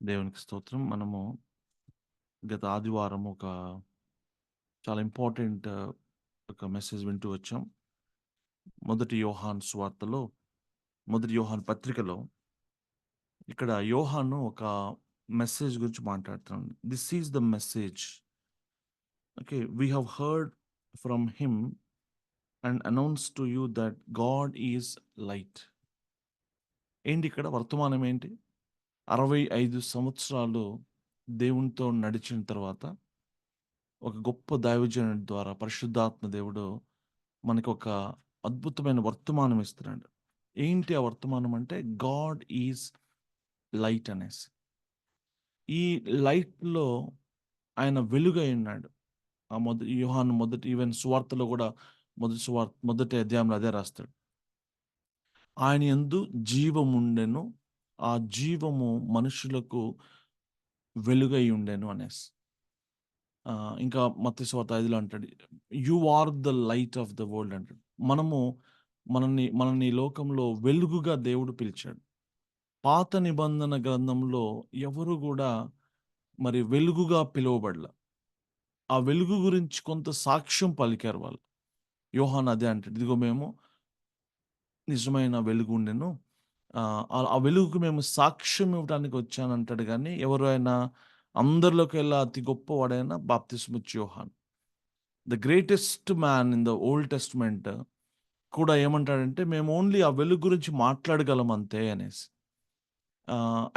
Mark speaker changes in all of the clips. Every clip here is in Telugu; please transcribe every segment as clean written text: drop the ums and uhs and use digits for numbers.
Speaker 1: దేవునికి స్తోత్రం. మనము గత ఆదివారం చాలా ఇంపార్టెంట్ ఒక మెసేజ్ వింటూ వచ్చాం. మొదటి యోహాను సువార్తలో, మొదటి యోహాను పత్రికలో ఇక్కడ యోహాను ఒక మెసేజ్ గురించి మాట్లాడుతున్నాడు. This is the message. Okay. We have heard from him and announce to you that God is light. ఏంటి ఇక్కడ వర్తమానం ఏంటి? 65 సంవత్సరాలు దేవునితో నడిచిన తర్వాత ఒక గొప్ప దైవజనుడి ద్వారా పరిశుద్ధాత్మ దేవుడు మనకొక అద్భుతమైన వర్తమానం ఇస్తున్నాడు. ఏంటి ఆ వర్తమానం అంటే గాడ్ ఈజ్ లైట్ అనేసి. ఈ లైట్‌లో ఆయన వెలుగై ఉన్నాడు. ఆ యోహాను మొదటి ఈవెన్ సువార్తలో గూడా మొదటి అధ్యాయంలో అదే రాస్తాడు. ఆయన యందు జీవముండెను. ఆ జీవము మనుషులకు వెలుగై ఉండెను అనేసి. ఇంకా మత్తయి సువార్త 5లో అంటాడు. You are the light of the world అంటాడు. మనల్ని ఈ లోకంలో వెలుగుగా దేవుడు పిలిచాడు. పాత నిబంధన గ్రంథంలో ఎవరు గూడా మరి వెలుగుగా పిలువబడల. ఆ వెలుగు గురించి కొంత సాక్ష్యం పలికారు వాళ్ళు. యోహాను అదే అంటాడు. ఇదిగో మేము నిజమైన వెలుగుండెను. ఆ వెలుగుకు మేము సాక్ష్యం ఇవ్వడానికి వచ్చానంటాడు గానీ, ఎవరైనా అందరిలోకెల్లా అతి గొప్పవాడైన బాప్తిస్మిచ్చు యోహాను. The greatest man in the old testament కూడా ఏమంటాడంటే, మేము ఓన్లీ ఆ వెలుగు గురించి మాట్లాడగలం అంతే అనేసి.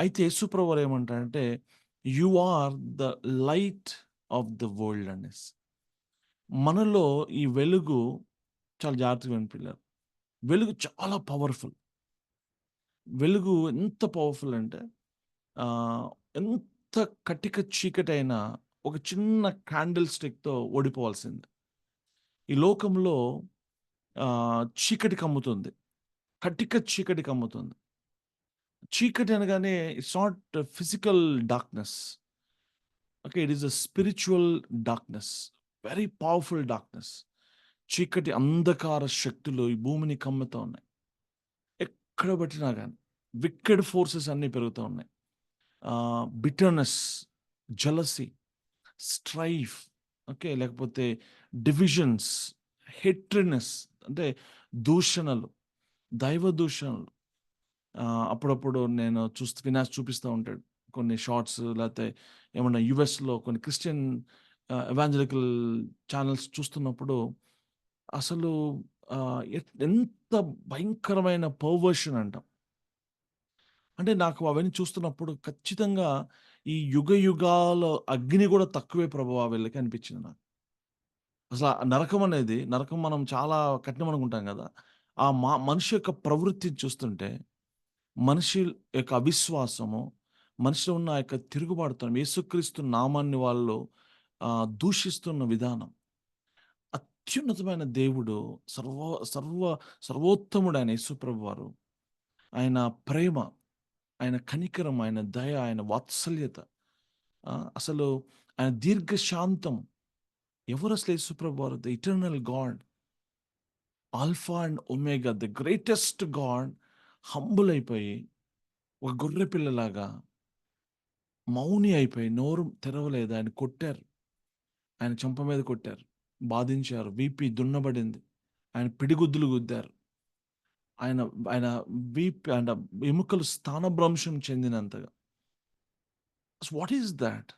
Speaker 1: అయితే యేసుప్రభువారు ఏమంటాడంటే, you are the light of the world అనేసి. మనలో ఈ వెలుగు చాలా జాగ్రత్తగా విను పిల్లలు. వెలుగు చాలా పవర్‌ఫుల్. వెలుగు ఎంత పవర్‌ఫుల్ అంటే ఆహ్, ఎంత కటిక చీకటైనా ఒక చిన్న క్యాండిల్ స్టిక్‌తో ఓడిపోవాల్సిందే. ఈ లోకంలో చీకటి కమ్ముతుంది. కటిక చీకటి కమ్ముతుంది. చీకటి అనగానే it's not physical darkness. Okay. It is a spiritual darkness. Very powerful darkness. చీకటి అంధకార శక్తులు ఈ భూమిని కమ్ముతా ఉన్నాయి. ఎక్కడ పట్టినా గాని వికెడ్ ఫోర్సెస్ అన్నీ పెరుగుతా ఉన్నాయి. Bitterness, jealousy, strife, okay. లేకపోతే డివిజన్స్, హేట్రెడ్‌నెస్ అంటే దూషణలు, దైవ దూషణలు. అప్పుడప్పుడు నేను వినాస్ చూపిస్తా ఉంటాడు. కొన్ని షార్ట్స్ లేతే ఏమన్నా యూఎస్‌లో కొన్ని క్రిస్టియన్ ఎవాంజలికల్ ఛానెల్స్ చూస్తున్నప్పుడు అసలు ఎంత భయంకరమైన పర్వర్షన్ అంట. అంటే నాకు అవన్నీ చూస్తున్నప్పుడు ఖచ్చితంగా ఈ యుగాల అగ్ని గూడా తక్కువే ప్రభువా వీళ్ళకి అనిపించింది నాకు. అసల నరకం మనం చాలా కఠినం అనుకుంటాం గదా! ఆ మనిషి యొక్క ప్రవృత్తిని చూస్తుంటే మనిషి యొక్క అవిశ్వాసము, మనిషిలో ఉన్న ఆ యొక్క తిరుగుబాటుతనం, యేసుక్రీస్తు నామాన్ని వాళ్ళు దూషిస్తున్న విధానం. అత్యున్నతమైన దేవుడు సర్వ సర్వ సర్వోత్తముడైన యేసుప్రభువారు, ఆయన ప్రేమ, ఆయన కనికరం, ఆయన దయ, ఆయన వాత్సల్యత, అసలు ఆయన దీర్ఘశాంతం. ఎవరసలు యేసుప్రభువారు? The eternal God, Alpha and Omega, the greatest God humble అయిపోయి, ఒక గొర్రె పిల్లలాగా మౌని అయిపోయి నోరు తెరవలేదు. ఆయన కొట్టారు. ఆయన చెంప మీద కొట్టారు. బాధించారు. వీపు దున్నబడింది. ఆయన పిడిగుద్దులు గుద్దారు. ఆయన ఆయన ఆయన ఎముకలు స్థానభ్రంశం చెందినంతగా. What is thought?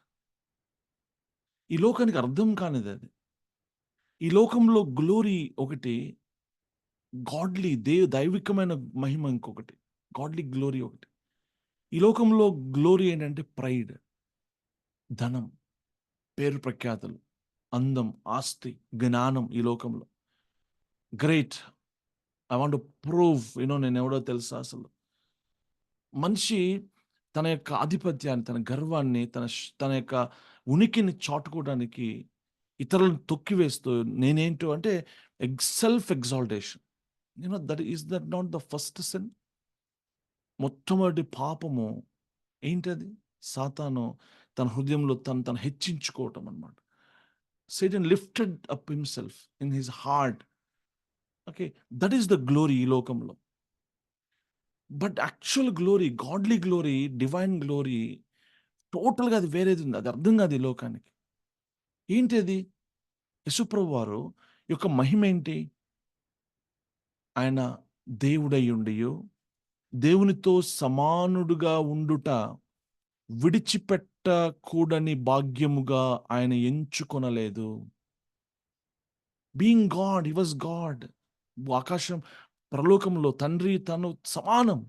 Speaker 1: ఈ లోకానికి అర్థం కానిదది. ఈ లోకంలో గ్లోరీ ఒకటి, దైవికమైన మహిమ ఇంకొకటి. గాడ్లీ గ్లోరీ ఒకటి. ఈ లోకంలో గ్లోరీ ఏంటంటే ప్రైడ్, ధనం, పేరు ప్రఖ్యాతలు, అందం, ఆస్తి, జ్ఞానం ఈ లోకంలో. Great. I want to prove నేనెవడో తెలుసా అసలు. మనిషి తన యొక్క ఆధిపత్యాన్ని, తన గర్వాన్ని, తన యొక్క ఉనికిని చాటుకోవడానికి ఇతరులను తొక్కివేస్తూ నేనేంటో అంటే self exaltation. That not the first sin? మొట్టమొదటి పాపము ఏంటది? సాతాను తన హృదయంలో తను హెచ్చించుకోవటం అన్నమాట. Satan lifted up himself in his heart. Okay. That is the glory ఈ లోకంలో. But actual glory, godly glory, divine glory టోటల్‌గా అది వేరేది ఉంది. అది అర్థం కాదు ఈ లోకానికి. ఏంటి అది? యేసుప్రభు వారు యొక్క మహిమేంటి? ఆయన దేవుడయ్యుండియు, దేవునితో సమానుడుగా ఉండుట విడిచిపెట్టకూడని భాగ్యముగా ఆయన ఎంచుకొనలేదు. Being God, he was God. ఆకాశం, పరలోకంలో తండ్రి తను సమానం.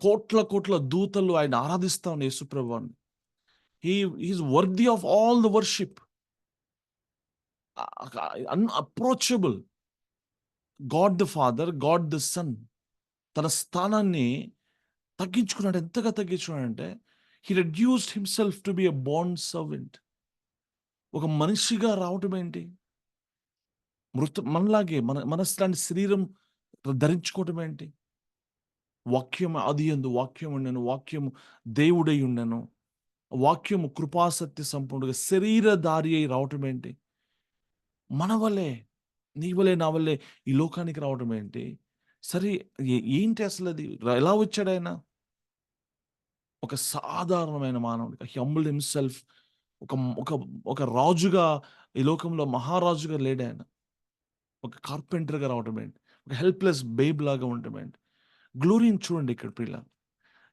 Speaker 1: కోట్ల కోట్ల దూతలు ఆయన ఆరాధిస్తా ఉన్న యేసుప్రభువాన్ని. He is worthy of all the worship. Unapproachable. God the Father, God the Son తన స్థానాన్ని తగ్గించుకున్నాడు. ఎంతగా తగ్గించుకున్నాడంటే, he reduced himself to be a bond servant. ఒక మనిషిగా రావటం ఏంటి? మనలాగే మనలాంటి శరీరం ధరించుకోవటం ఏంటి? వాక్యం ఆదియందు వాక్యం ఉండెను, వాక్యము దేవుడై ఉండెను. వాక్యము కృపాసత్య సంపూర్ణుడుగా శరీరధారి అయి రావటం ఏంటి? మన వలే, నీ వలే, నా వలే ఈ లోకానికి రావటం ఏంటి? సరే, ఏంటి అసలది? ఎలా వచ్చాడాయన? ఒక సాధారణమైన మానవుడిగా హి హంబుల్డ్ హిమ్సెల్ఫ్. ఒక ఒక ఒక రాజుగా, ఈ లోకంలో మహారాజుగా లేడాయన. ఒక కార్పెంటర్‌గా రావటం ఏంటి? ఒక హెల్ప్‌లెస్ బేబ్ లాగా ఉండటం ఏంటి? గ్లోరీని చూడండి ఇక్కడ ప్రియులారా.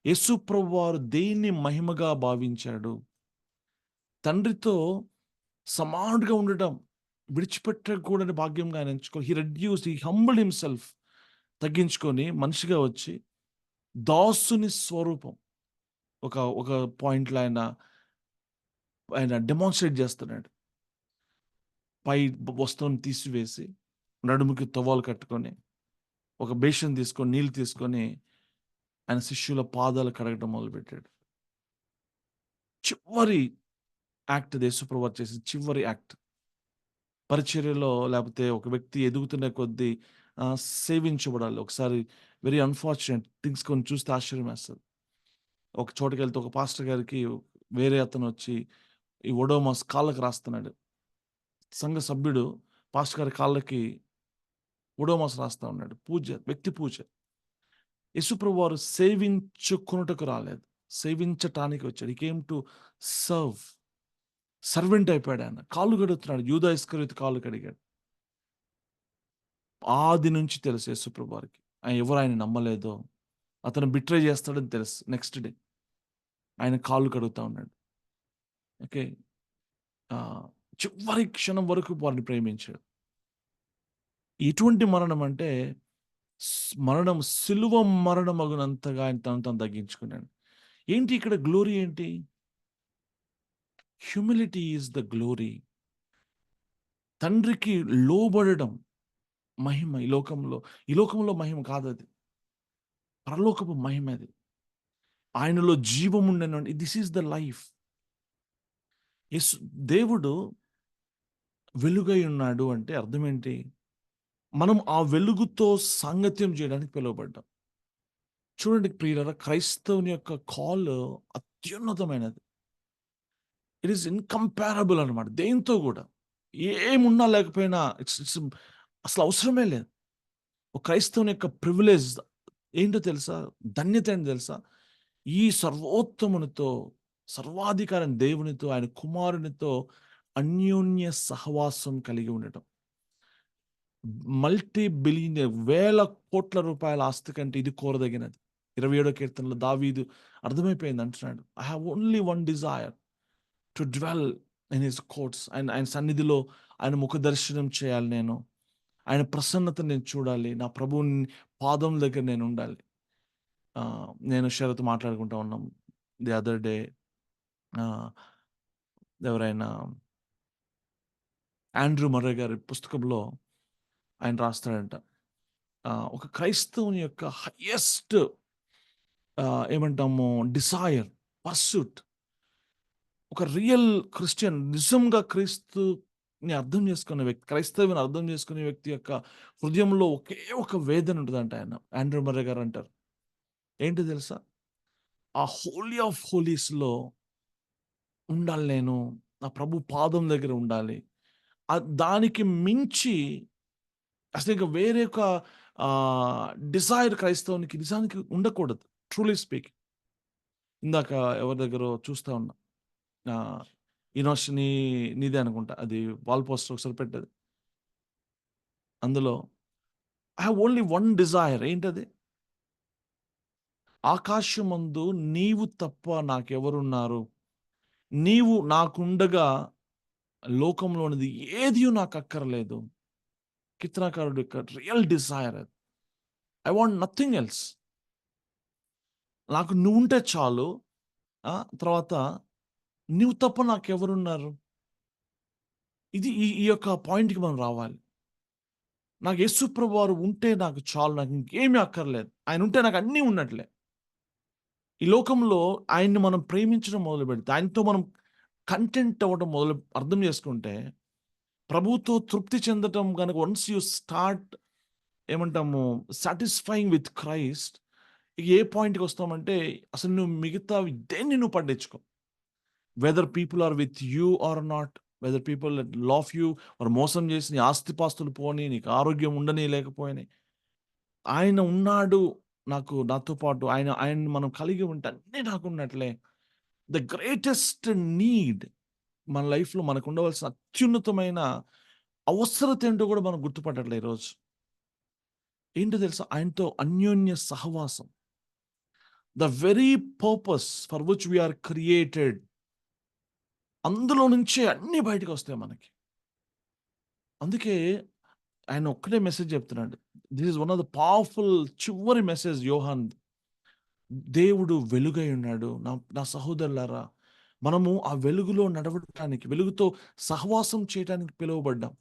Speaker 1: యేసు ప్రభువారు దేన్ని మహిమగా భావించాడు? తండ్రితో సమానుడిగా ఉండటం, విడిచిపెట్టకూడని భాగ్యంగా ఆయన ఎంచుకొని హి హంబుల్డ్ హిమ్సెల్ఫ్. తగ్గించుకొని మనిషిగా వచ్చి దాసుని స్వరూపం. ఒక ఒక పాయింట్‌లో ఆయన డెమాన్‌స్ట్రేట్ చేస్తున్నాడు. పై వస్త్రం తీసివేసి, నడుముకి తువాలు కట్టుకొని, ఒక బేషన్ తీసుకొని, నీళ్ళు తీసుకొని, ఆయన శిష్యుల పాదాలు కడగడం మొదలుపెట్టాడు. చివరి యాక్ట్ అది యేసుప్రభు వారు చేసిన చివరి యాక్ట్. పరిచర్యలో లేపోతే ఒక వ్యక్తి ఎదుగుతున్న కొద్దీ సేవించబడాలి. ఒకసారి వెరీ అన్‌ఫార్చునేట్ థింగ్స్ కొన్ని చూస్తే ఆశ్చర్యమేస్తది. ఒక చోటకెళ్తే ఒక పాస్టర్ గారికి వేరే అతనొచ్చి ఈ ఒడోమాస్ కాళ్ళకి రాస్తున్నాడు. సంఘ సభ్యుడు పాస్టర్ గారి కాళ్ళకి ఒడోమాస్ రాస్తా ఉన్నాడు. వ్యక్తి పూజ. యేసుప్రభు వారు సేవించుకొనుటకు రాలేదు. సేవించటానికి వచ్చాడు. He came to serve. Servant అయిపోయాడాయన. కాళ్ళు కడుగుతున్నాడు. యూదా ఇస్కరియోతు కాళ్ళు కడిగాడు. ఆది నుంచి తెలుసు యేసుప్రభు వారికి. ఎవరు ఆయన నమ్మలేదో, అతను బిట్రే చేస్తాడని తెలుసు. నెక్స్ట్ డే ఆయన కాళ్ళు కడుగుతా ఉన్నాడు. ఓకే. ఆహ్, చివరి క్షణం వరకు వారిని ప్రేమించాడు. ఎటువంటి మరణం అంటే, మరణం సిలువ మరణమగునంతగా ఆయన తను తాను తగ్గించుకున్నాడు. ఏంటి ఇక్కడ గ్లోరీ ఏంటి? Humility is the glory. తండ్రికి లోబడడం మహిమ ఈ లోకంలో. ఈ లోకంలో మహిమ కాదది. పరలోకపు మహిమది. ఆయనలో జీవముండెను. This is the life. యేసు దేవుడు వెలుగై ఉన్నాడు అంటే అర్థం ఏంటి? మనం ఆ వెలుగుతో సాంగత్యం చేయడానికి పిలువబడ్డాం. చూడండి ప్రియులారా, క్రైస్తవుని యొక్క కాల్ అత్యున్నతమైనది. ఇట్ ఈస్ ఇన్‌కంపారబుల్ అన్నమాట. దేనితో గూడా. ఏమున్నా లేకపోయినా ఇట్స్ ఇట్స్ అసలు అవసరమే లేదు. ఒక క్రైస్తవుని యొక్క ప్రివిలేజ్ ఏంటో తెలుసా? ధన్యత ఏంటో తెలుసా? ఈ సర్వోత్తమునితో, సర్వాధికారైన దేవునితో, ఆయన కుమారునితో అన్యోన్య సహవాసం కలిగి ఉండటం. మల్టీ బిలియనీర్, వేల కోట్ల రూపాయల ఆస్తి కంటే ఇది కోరదగినది. 27 కీర్తనలో దావీదు అర్థమైపోయింది అంటున్నాడు. I have only one desire to dwell in his courts. ఆయన సన్నిధిలో ఆయన ముఖ దర్శనం చేయాలి నేను. ఆయన ప్రసన్నతను నేను చూడాలి. నా ప్రభువుని పాదం దగ్గర నేను ఉండాలి. నేను షరతు మాట్లాడుకుంటా ఉన్నాం ది అదర్ డే. ఆహ్, ఎవరైనా ఆండ్రూ మర్రే గారి పుస్తకంలో ఆయన రాస్తాడంట. ఒక క్రైస్తవుని యొక్క హైయెస్ట్ ఏమంటాము డిజైర్, పర్సూట్, ఒక రియల్ క్రిస్టియన్ నిజంగా క్రీస్తుని అర్థం చేసుకునే వ్యక్తి, క్రైస్తవుని అర్థం చేసుకునే వ్యక్తి యొక్క హృదయంలో ఒకే ఒక వేదన ఉంటదంట ఆయన. ఆండ్రూ మర్రే గారు అంటారు. ఏంటో తెలుసా? ఆ హోలీ ఆఫ్ హోలీస్‌లో ఉండాలి నేను. నా ప్రభు పాదం దగ్గర ఉండాలి. దానికి మించి అసలింక వేరే ఒక డిజైర్ క్రైస్తవునికి నిజానికి ఉండకూడదు. Truly speaking. ఇందాక ఎవరి దగ్గరో చూస్తా ఉన్నా. ఇనోష్ నీదే అనుకుంటా. అది వాల్ పోస్టర్ ఒకసారి పెట్టేది. అందులో I have only one Dzire. ఏంటది? ఆకాశమందు నీవు తప్ప నాకెవరున్నారు? నీవు నాకుండగా లోకంలోనిది ఏదియు నాకక్కర్లేదు. కీర్తనకారుడు యొక్క రియల్ డిజైర్ అది. I want nothing else. నాకు నువ్వుంటే చాలు. తర్వాత నువ్వు తప్ప నాకెవరున్నారు? ఇది ఈ ఈ యొక్క పాయింట్‌కి మనం రావాలి. నాకు యేసు ప్రభువారు ఉంటే నాకు చాలు. నాకు ఇంకేమీ అక్కర్లేదు. ఆయన ఉంటే నాకు అన్నీ ఉన్నట్లే. ఈ లోకంలో ఆయన్ని మనం ప్రేమించడం మొదలుపెడితే, ఆయనతో మనం కంటెంట్ అవ్వడం అర్థం చేసుకుంటే, ప్రభువుతో తృప్తి చెందటం గనక వన్స్ యూ స్టార్ట్ ఏమంటాము సాటిస్ఫైయింగ్ విత్ క్రైస్ట్, ఏ పాయింట్‌కి వస్తామంటే అసలు నువ్వు మిగతావి దేన్ని నువ్వు పట్టించుకో. Whether people are with you are not, whether people love you or మోసం చేసి నీ ఆస్తిపాస్తులు పోని, నీకు ఆరోగ్యం ఉండని లేకపోయినాయి. ఆయన ఉన్నాడు నాతో పాటు. ఆయన్ని మనం కలిగి ఉంటే అన్నీ నాకున్నట్లే. ద గ్రేటెస్ట్ నీడ్ మన లైఫ్‌లో మనకుండవలసిన అత్యున్నతమైన అవసరత ఏంటో కూడా మనం గుర్తుపట్టట్లే ఈరోజు. ఏంటో తెలుసా? ఆయనతో అన్యోన్య సహవాసం. The very purpose for which we are created. అందులో నుంచే అన్నీ బయటకొస్తాయి మనకి. అందుకే ఆయన ఒక్కటే మెసేజ్ చెప్తున్నాడు. This is one of the powerful చివరి మెసేజ్ యోహాన్‌ది. దేవుడు వెలుగై ఉన్నాడు. నా నా సహోదరులారా, మనము ఆ వెలుగులో నడవటానికి, వెలుగుతో సహవాసం చేయటానికి పిలువబడ్డాం.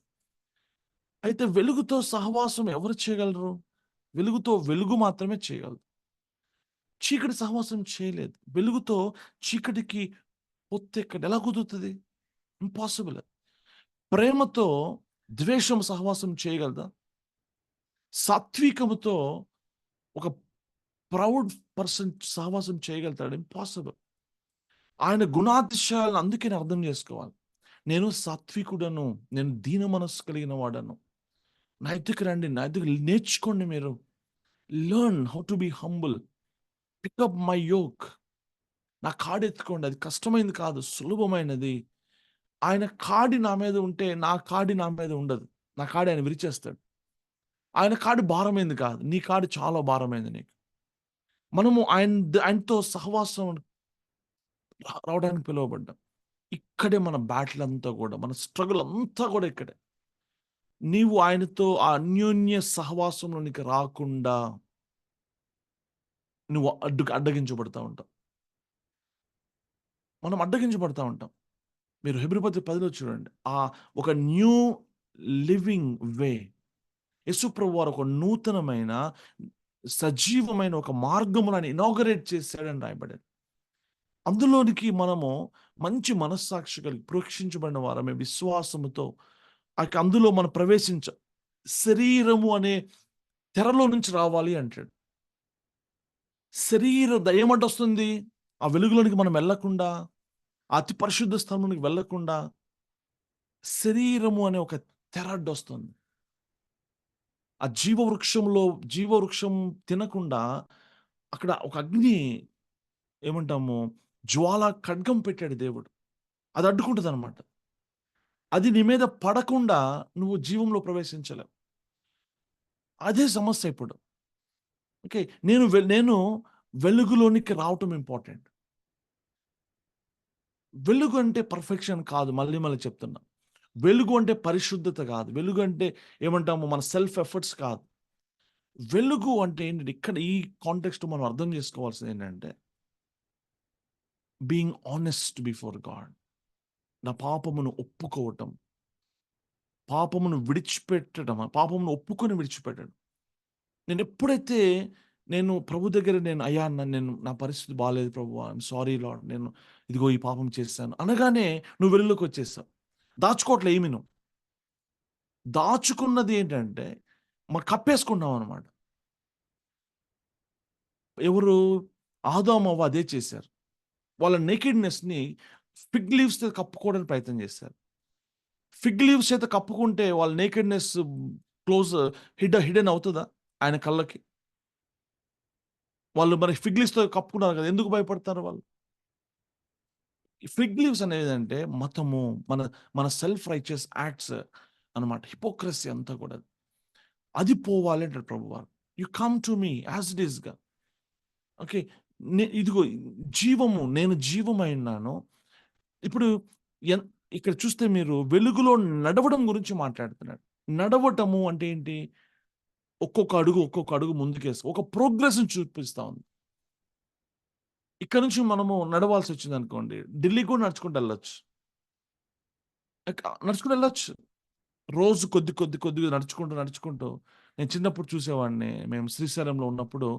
Speaker 1: అయితే వెలుగుతో సహవాసం ఎవరు చేయగలరు? వెలుగుతో వెలుగు మాత్రమే చేయగలదు. చీకటి సహవాసం చేయలేదు. వెలుగుతో చీకటికి పొత్తెక్కడి ఎలా కుదురుతది? ఇంపాసిబుల్. ప్రేమతో ద్వేషం సహవాసం చేయగలదా? సాత్వికముతో ఒక ప్రౌడ్ పర్సన్ సహవాసం చేయగలుగుతాడా? ఇంపాసిబుల్. ఆయన గుణాతిశయాలను అందుకే నేను అర్థం చేసుకోవాలి. నేను సాత్వికుడను. నేను దీన మనస్సు కలిగిన వాడను. నా ఎద్దుకు రండి. నా ఎద్దుకు నేర్చుకోండి మీరు. Learn how to be humble. Pick up my yoke. నా కాడి ఎత్తుకోండి. అది కష్టమైనది కాదు. సులభమైనది. ఆయన కాడి నా మీద ఉంటే, నా కాడి నా మీద ఉండదు. నా కాడి ఆయన విరిచేస్తాడు. ఆయన కాడి భారమైంది కాదు. నీ కాడి చాలా భారమైంది నీకు. మనము ఆయనతో సహవాసం రావడానికి పిలువబడ్డాం. ఇక్కడే మన బ్యాటిల్ అంతా కూడా, మన స్ట్రగుల్ అంతా కూడా ఇక్కడే. నీవు ఆయనతో ఆ అన్యోన్య సహవాసంలోనికి రాకుండా నువ్వు అడ్డగించబడతా ఉంటావు. మనం అడ్డగించబడతా ఉంటాం. మీరు హెబ్రీ పత్రిక 10లో చూడండి. ఒక న్యూ లివింగ్ వే. యేసు ప్రభువారు ఒక నూతనమైన, సజీవమైన ఒక మార్గమును ఆయన ఇనాగరేట్ చేశాడని రాయబడింది. అందులోనికి మనము మంచి మనస్సాక్షి కలిగి ప్రోక్షించబడిన వారమే విశ్వాసముతో అందులో మనం శరీరము అనే తెరలో నుంచి రావాలి అంటాడు. ఏమంటొస్తుంది? ఆ వెలుగులోనికి మనం వెళ్ళకుండా, అతి పరిశుద్ధ స్థలంలోనికి వెళ్ళకుండా శరీరము అనే ఒక తెర అడ్డొస్తుంది. ఆ జీవవృక్షం తినకుండా అక్కడ ఒక అగ్ని ఏమంటాము జ్వాల ఖడ్గం పెట్టాడు దేవుడు. అది అడ్డుకుంటదనమాట. అది నీ మీద పడకుండా నువ్వు జీవంలో ప్రవేశించలేవు. అదే సమస్య ఇప్పుడు. ఓకే. నేను వెలుగులోనికి రావటం ఇంపార్టెంట్. వెలుగు అంటే పర్ఫెక్షన్ కాదు. మళ్ళీ మళ్ళీ చెప్తున్నా. వెలుగు అంటే పరిశుద్ధత కాదు. వెలుగు అంటే ఏమంటాము మన సెల్ఫ్ ఎఫర్ట్స్ కాదు. వెలుగు అంటే ఏంటంటే ఇక్కడ ఈ కాంటెక్స్ట్ మనం అర్థం చేసుకోవాల్సింది ఏంటంటే బీయింగ్ హానెస్ట్ బిఫోర్ గాడ్. నా పాపమును ఒప్పుకోవటం. పాపమును విడిచిపెట్టడం. పాపమును ఒప్పుకొని విడిచిపెట్టడం. నేనెప్పుడైతే ప్రభు దగ్గర అయ్యా నా పరిస్థితి బాలేదు ప్రభువా. I'm sorry lord. ఇదిగో ఈ పాపం చేశాను అనగానే నువ్వు వెలుగులోకి వచ్చేసావు. దాచుకోవట్లే ఏమి నువ్వు. దాచుకున్నది ఏంటంటే కప్పేసుకున్నాం అనమాట. ఎవరు? ఆదాము, అవ్వ అదే చేశారు. వాళ్ళ నేకెడ్‌నెస్‌ని ఫిగ్ లీవ్స్‌తో కప్పుకోవడానికి ప్రయత్నం చేశారు. ఫిగ్ లీవ్స్ చేత కప్పుకుంటే వాళ్ళ నేకెడ్‌నెస్ క్లోజ్ హిడెన్ అవుతదా ఆయన కళ్ళకి? వాళ్ళు మరి ఫిగ్ లీవ్స్‌తో కప్పుకున్నారు కదా! ఎందుకు భయపడతారు వాళ్ళు? ఫిగ్ లీవ్స్ అనేదంటే మతము, మన మన సెల్ఫ్ రైచియస్ యాక్ట్స్ అన్నమాట. హిపోక్రసీ అంతా కూడా. అది పోవాలి అంటాడు ప్రభువారు. You come to me as it ఈస్‌గా. ఓకే. ఇదిగో జీవము, నేను జీవమై ఉన్నాను. ఇప్పుడు ఎన్ ఇక్కడ చూస్తే మీరు వెలుగులో నడవడం గురించి మాట్లాడుతున్నాడు. నడవటము అంటే ఏంటి? ఒక్కొక్క అడుగు ముందుకేసి ఒక ప్రోగ్రెస్‌ని చూపిస్తా ఉంది. ఇక్కడ నుంచి మనము నడవాల్సొచ్చిందనుకోండి, ఢిల్లీకి కూడా నడుచుకుంటూ ఎళ్ళొచ్చు. నడుచుకుంటూ ఎళ్ళొచ్చు. రోజు కొద్దిగా నడుచుకుంటూ నేను చిన్నప్పుడు చూసేవాడిని. మేము శ్రీశైలంలో ఉన్నప్పుడు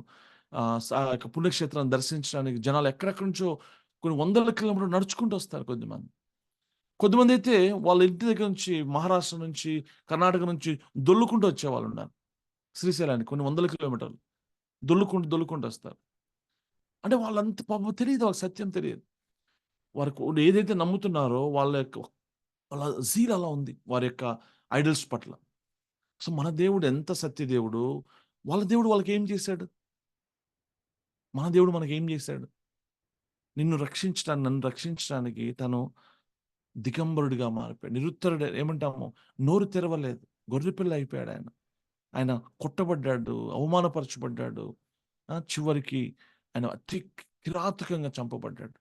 Speaker 1: యొక్క పుణ్యక్షేత్రాన్ని దర్శించడానికి జనాలు ఎక్కడెక్కడి నుంచో కొన్ని వందల కిలోమీటర్లు నడుచుకుంటూ వస్తారు కొద్దిమంది. కొంతమందైతే వాళ్ళ ఇంటి దగ్గర నుంచి మహారాష్ట్ర నుంచి, కర్ణాటక నుంచి దొర్లుకుంటూ వచ్చేవాళ్ళున్నారు. శ్రీశైలానికి కొన్ని వందల కిలోమీటర్లు. దొర్లుకుంటూ వస్తారు. అంటే వాళ్ళంత పాపం తెలీదు. వాళ్ళకి సత్యం తెలియదు. వారికి ఏదైతే నమ్ముతున్నారో వాళ్ళ జీల్ అలా ఉంది. వారి యొక్క ఐడల్స్ పట్ల. సో, మన దేవుడు ఎంత సత్య దేవుడు. వాళ్ళ దేవుడు వాళ్ళకేం చేశాడు? మన దేవుడు మనకేం చేశాడు? నన్ను రక్షించడానికి తను దిగంబరుడిగా మారిపోయాడు. నిరుత్తరుడు ఏమంటాము? నోరు తెరవలేదు. గొర్రెపిల్ల అయిపోయాడు ఆయన. ఆయన కొట్టబడ్డాడు, అవమానపరచబడ్డాడు. చివరికి ఆయన అతి కిరాతకంగా చంపబడ్డాడు.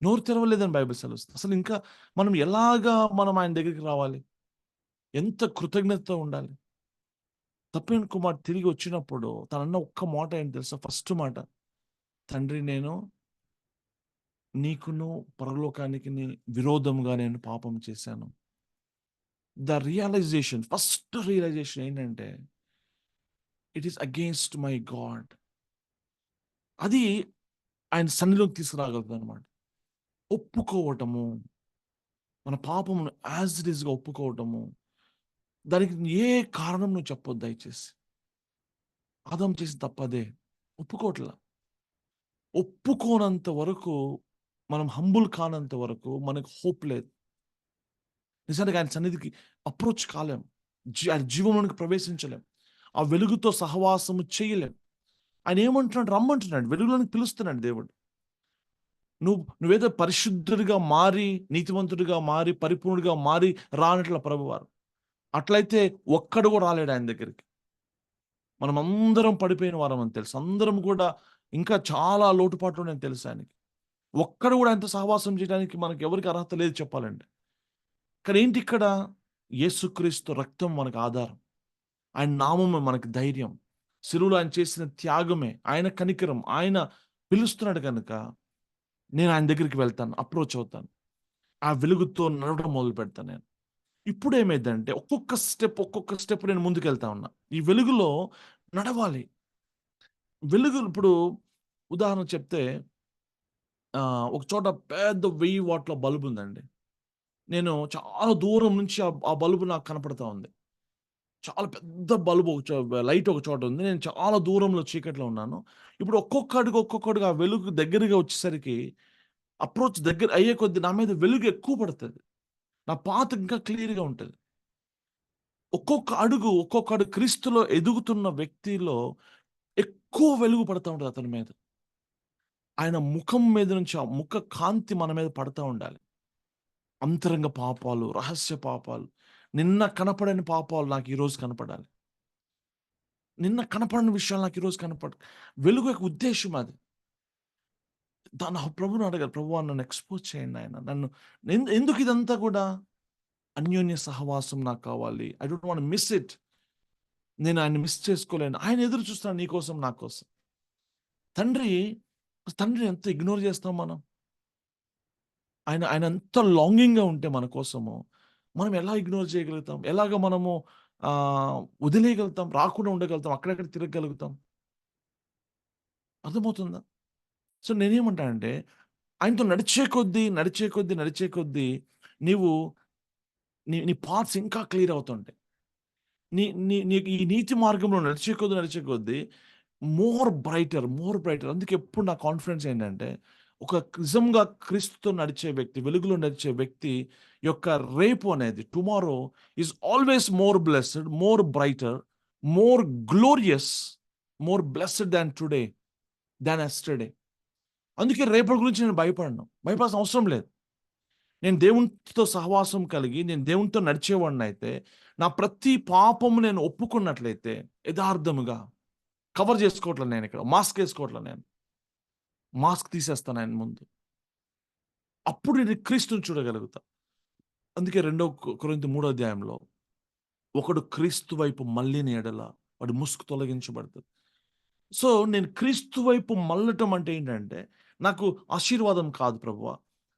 Speaker 1: నోరు తెరవలేదని బైబిల్ సెలవిస్తుంది. అసలు ఇంకా మనం ఆయన దగ్గరికి రావాలి? ఎంత కృతజ్ఞతతో ఉండాలి? తప్పిన కుమారుడు తిరిగి వచ్చినప్పుడు తనన్న ఒక్క మాట ఏంటి తెలుసా? ఫస్ట్ మాట, తండ్రి నేను నీకును పరలోకానికిని విరోధముగా నేను పాపం చేశాను. ఫస్ట్ రియలైజేషన్ ఏంటంటే, it is against my God. అది ఆయన సన్నిధిలోకి తీసుకురాగలుగుతుందన్నమాట. ఒప్పుకోవటము, మన పాపమును యాజ్ ఇట్ ఈస్‌గా ఒప్పుకోవటము. దానికి ఏ కారణం నువ్వు చెప్పొద్దు దయచేసి. ఆదాము చేసిన తప్పదే. ఒప్పుకోవట్ల. ఒప్పుకోనంత వరకు, మనం హంబుల్ కానంత వరకు మనకు హోప్ లేదు. నిజానికి ఆయన సన్నిధికి అప్రోచ్ కాలేం. ఆయన జీవంలోనికి ప్రవేశించలేం. ఆ వెలుగుతో సహవాసము చేయలేం. ఆయన ఏమంటున్నాడు? రమ్మంటున్నాడు. వెలుగులోనికి పిలుస్తున్నాడు దేవుడు. నువ్వేదో పరిశుద్ధుడిగా మారి, నీతివంతుడిగా మారి, పరిపూర్ణుడిగా మారి రా అనట్ల ప్రభువారు. అట్లయితే ఒక్కడు కూడా రాలేడు ఆయన దగ్గరికి. మనమందరం పడిపోయిన వారమని తెలుసు. అందరం కూడా ఇంకా చాలా లోటుపాట్లు ఉన్నాయని తెలుసు ఆయనకి. ఒక్కడు కూడా ఆయనతో సహవాసం చేయడానికి మనకి ఎవరికి అర్హత లేదు చెప్పాలంటే. కానీ ఏంటి ఇక్కడ? యేసుక్రీస్తు రక్తం మనకు ఆధారం. ఆయన నామమే మనకు ధైర్యం. శిలువలో ఆయన చేసిన త్యాగమే, ఆయన కనికరం. ఆయన పిలుస్తున్నాడు కనుక నేను ఆయన దగ్గరికి వెళ్తాను. అప్రోచ్ అవుతాను. ఆ వెలుగుతో నడవడం మొదలుపెడతాను నేను. ఇప్పుడేమైద్దంటే ఒక్కొక్క స్టెప్ నేను ముందుకెళ్తా ఉన్నా. ఈ వెలుగులో నడవాలి. వెలుగు ఇప్పుడు ఉదాహరణ చెప్తే ఒక చోట పెద్ద 1000 వాట్ల బల్బ్ ఉందండి. నేను చాలా దూరం నుంచి ఆ బల్బ్ నాకు కనపడతా ఉంది. చాలా పెద్ద బల్బ్ లైట్ ఒక చోట ఉంది. నేను చాలా దూరంలో చీకట్లో ఉన్నాను. ఇప్పుడు ఒక్కొక్క అడుగు ఆ వెలుగు దగ్గరగా వచ్చేసరికి దగ్గర అయ్యే కొద్దీ నా మీద వెలుగు ఎక్కువ పడతది. నా పాత్ ఇంకా క్లియర్‌గా ఉంటది. ఒక్కొక్క అడుగు క్రీస్తులో ఎదుగుతున్న వ్యక్తిలో ఎక్కువ వెలుగు పడతా ఉంటది అతని మీద. ఆయన ముఖం మీద నుంచి ఆ ముఖ కాంతి మన మీద పడతా ఉండాలి. అంతరంగ పాపాలు, రహస్య పాపాలు, నిన్న కనపడని పాపాలు నాకు ఈరోజు కనపడాలి. నిన్న కనపడని విషయాలు నాకు ఈరోజు వెలుగు యొక్క ఉద్దేశ్యం అది. ప్రభువుని అడగాలి. ప్రభువా నన్ను ఎక్స్‌పోజ్ చేయండి ఆయన. ఎందుకు ఇదంతా కూడా? అన్యోన్య సహవాసం నాకు కావాలి. I don't want miss it. నేను ఆయన్ని మిస్ చేసుకోలేను. ఆయన ఎదురు చూస్తున్నాడు నీ కోసం, నా కోసం. తండ్రి తండ్రిని ఎంత ఇగ్నోర్ చేస్తాం మనం. ఆయన ఎంత లాంగింగ్‌గా ఉంటే మన కోసము, మనం ఎలా ఇగ్నోర్ చేయగలుగుతాం? ఎలాగ మనము వదిలేయగలుగుతాం? రాకుండా ఉండగలుగుతాం? అక్కడెక్కడ తిరగగలుగుతాం? అర్థమవుతుందా? సో, నేనేమంటానంటే, ఆయనతో నడిచే కొద్దీ నీవు నీ పాత్స్ ఇంకా క్లియర్ అవుతుంటాయి. నీకు ఈ నీతి మార్గంలో నడిచే కొద్దీ మోర్ బ్రైటర్. అందుకే ఎప్పుడు నా కాన్ఫిడెన్స్ ఏంటంటే, నిజంగా క్రీస్తుతో నడిచే వ్యక్తి, వెలుగులో నడిచే వ్యక్తి యొక్క రేపు అనేది, tomorrow is always more blessed, more brighter, more glorious, more blessed than yesterday. అందుకే రేపటి గురించి నేను భయపడను. భయపడాల్సిన అవసరం లేదు. నేను దేవునితో సహవాసం కలిగి, నేను దేవునితో నడిచేవాడినైతే, నా ప్రతి పాపము నేను ఒప్పుకున్నట్లయితే, యథార్థముగా కవర్ చేసుకోవట్లే నేనిక్కడ. మాస్క్ ఏసుకోవట్లే నేను. మాస్క్ తీసేస్తాను ఆయన ముందు. అప్పుడు నేను క్రీస్తుని చూడగలుగుతా. అందుకే రెండో కొరింథీ 3 అధ్యాయంలో, ఒకడు క్రీస్తు వైపు మళ్ళిన యెడల వాడి ముసుకు తొలగించబడుతది. సో, నేను క్రీస్తు వైపు మళ్ళటం అంటే ఏంటంటే, నాకు ఆశీర్వాదం కాదు ప్రభువా,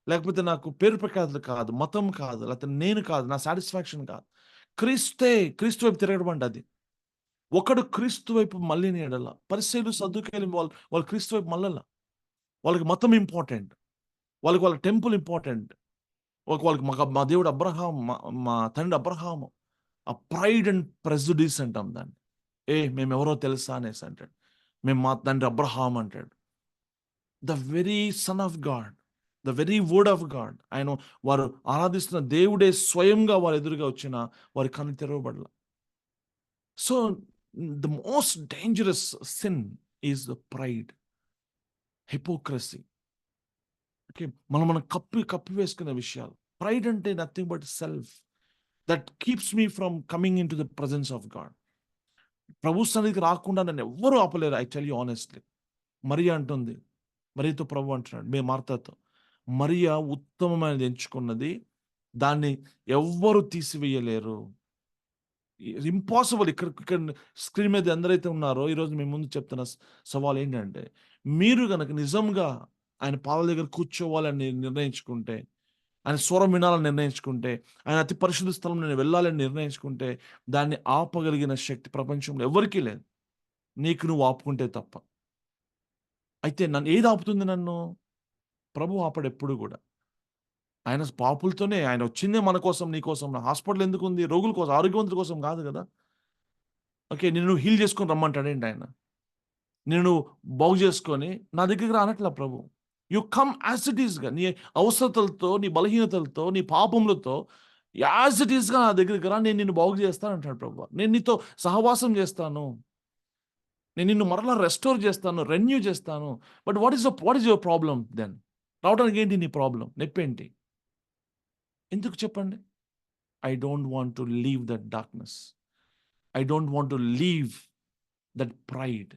Speaker 1: లేకపోతే నాకు పేరు ప్రఖ్యాతులు కాదు, మతం కాదు, లేకపోతే నేను కాదు, నా సాటిస్ఫాక్షన్ కాదు. క్రీస్తే, క్రీస్తు వైపు తిరగడం అంటే అది. ఒకడు క్రీస్తు వైపు మళ్ళిన యెడల, పరిసయ్యులు, సద్దూకయ్యులు వాళ్ళు క్రీస్తు వైపు మళ్ళల. వాళ్ళకి మతం ఇంపార్టెంట్. వాళ్ళ టెంపుల్ ఇంపార్టెంట్. వాళ్ళకి మా దేవుడు అబ్రహాం, మా తండ్రి అబ్రహాము. ఆ ప్రైడ్ అండ్ ప్రెజుడిస్ అంటాం దాన్ని. మేమెవరో తెలుసా అనేసి అంటాడు. మా తండ్రి అబ్రహాం అంటాడు. The very son of God, the very word of God. వారు ఆరాధిస్తున్న దేవుడే స్వయంగా వారి ఎదురుగా వచ్చిన వారి కన్ను తెరవబడల. So, the most dangerous sin is the pride, hypocrisy. Okay. మనం కప్పి వేసుకునే విషయాలు. ప్రైడ్ అంటే nothing but self that keeps me from coming into the presence of God. ప్రభు సన్నిధికి రాకుండా నన్ను ఎవ్వరూ ఆపలేరు. I tell you honestly. మరియ అంటుంది. మరియతో ప్రభు అంటున్నాడు మార్తాతో, మరియ ఉత్తమమైనది ఎంచుకున్నది. దాన్ని ఎవ్వరు తీసివేయలేరు. ఇంపాసిబుల్. ఇక్కడ స్క్రీన్ మీద ఎందరైతే ఉన్నారో ఈరోజు మీ ముందు చెప్తున్న సవాల్ ఏంటంటే, మీరు గనక నిజంగా ఆయన పాదాల దగ్గర కూర్చోవాలని నిర్ణయించుకుంటే, ఆయన స్వరం వినాలని నిర్ణయించుకుంటే, ఆయన అతి పరిశుద్ధ స్థలం నేను వెళ్ళాలని నిర్ణయించుకుంటే, దాన్ని ఆపగలిగిన శక్తి ప్రపంచంలో ఎవరికీ లేదు. నీకు నువ్వు ఆపుకుంటే తప్ప. అయితే ఏది ఆపుతుంది నన్ను? ప్రభు ఆపడు ఎప్పుడు గూడా. ఆయన పాపులతోనే, ఆయన వచ్చిందే మన కోసం, నీ కోసం. హాస్పిటల్ ఎందుకుంది? రోగుల కోసం, ఆరోగ్యవంతుల కోసం కాదు గదా! ఓకే. నిన్ను హీల్ చేసుకొని రమ్మంటాడేంటి ఆయన? నిన్ను బాగు చేసుకొని నా దగ్గరికి రా అనట్లా ప్రభు. యూ కమ్ యాజ్ ఇట్ ఈస్‌గా, నీ అవసరతలతో, నీ బలహీనతలతో, నీ పాపములతో యాజ్ ఇట్ ఈస్‌గా నా దగ్గరికి రా. నేను నిన్ను బాగు చేస్తాను అంటాడు ప్రభువా. నేను నీతో సహవాసం చేస్తాను. నేను నిన్ను మరలా రెస్టోర్ చేస్తాను. రెన్యూ చేస్తాను. But what is your problem then? రావడానికి ఏంటి నీ ప్రాబ్లమ్? నొప్పేంటి? ఎందుకు చెప్పండి? I don't want to leave that darkness. I don't want to leave that pride.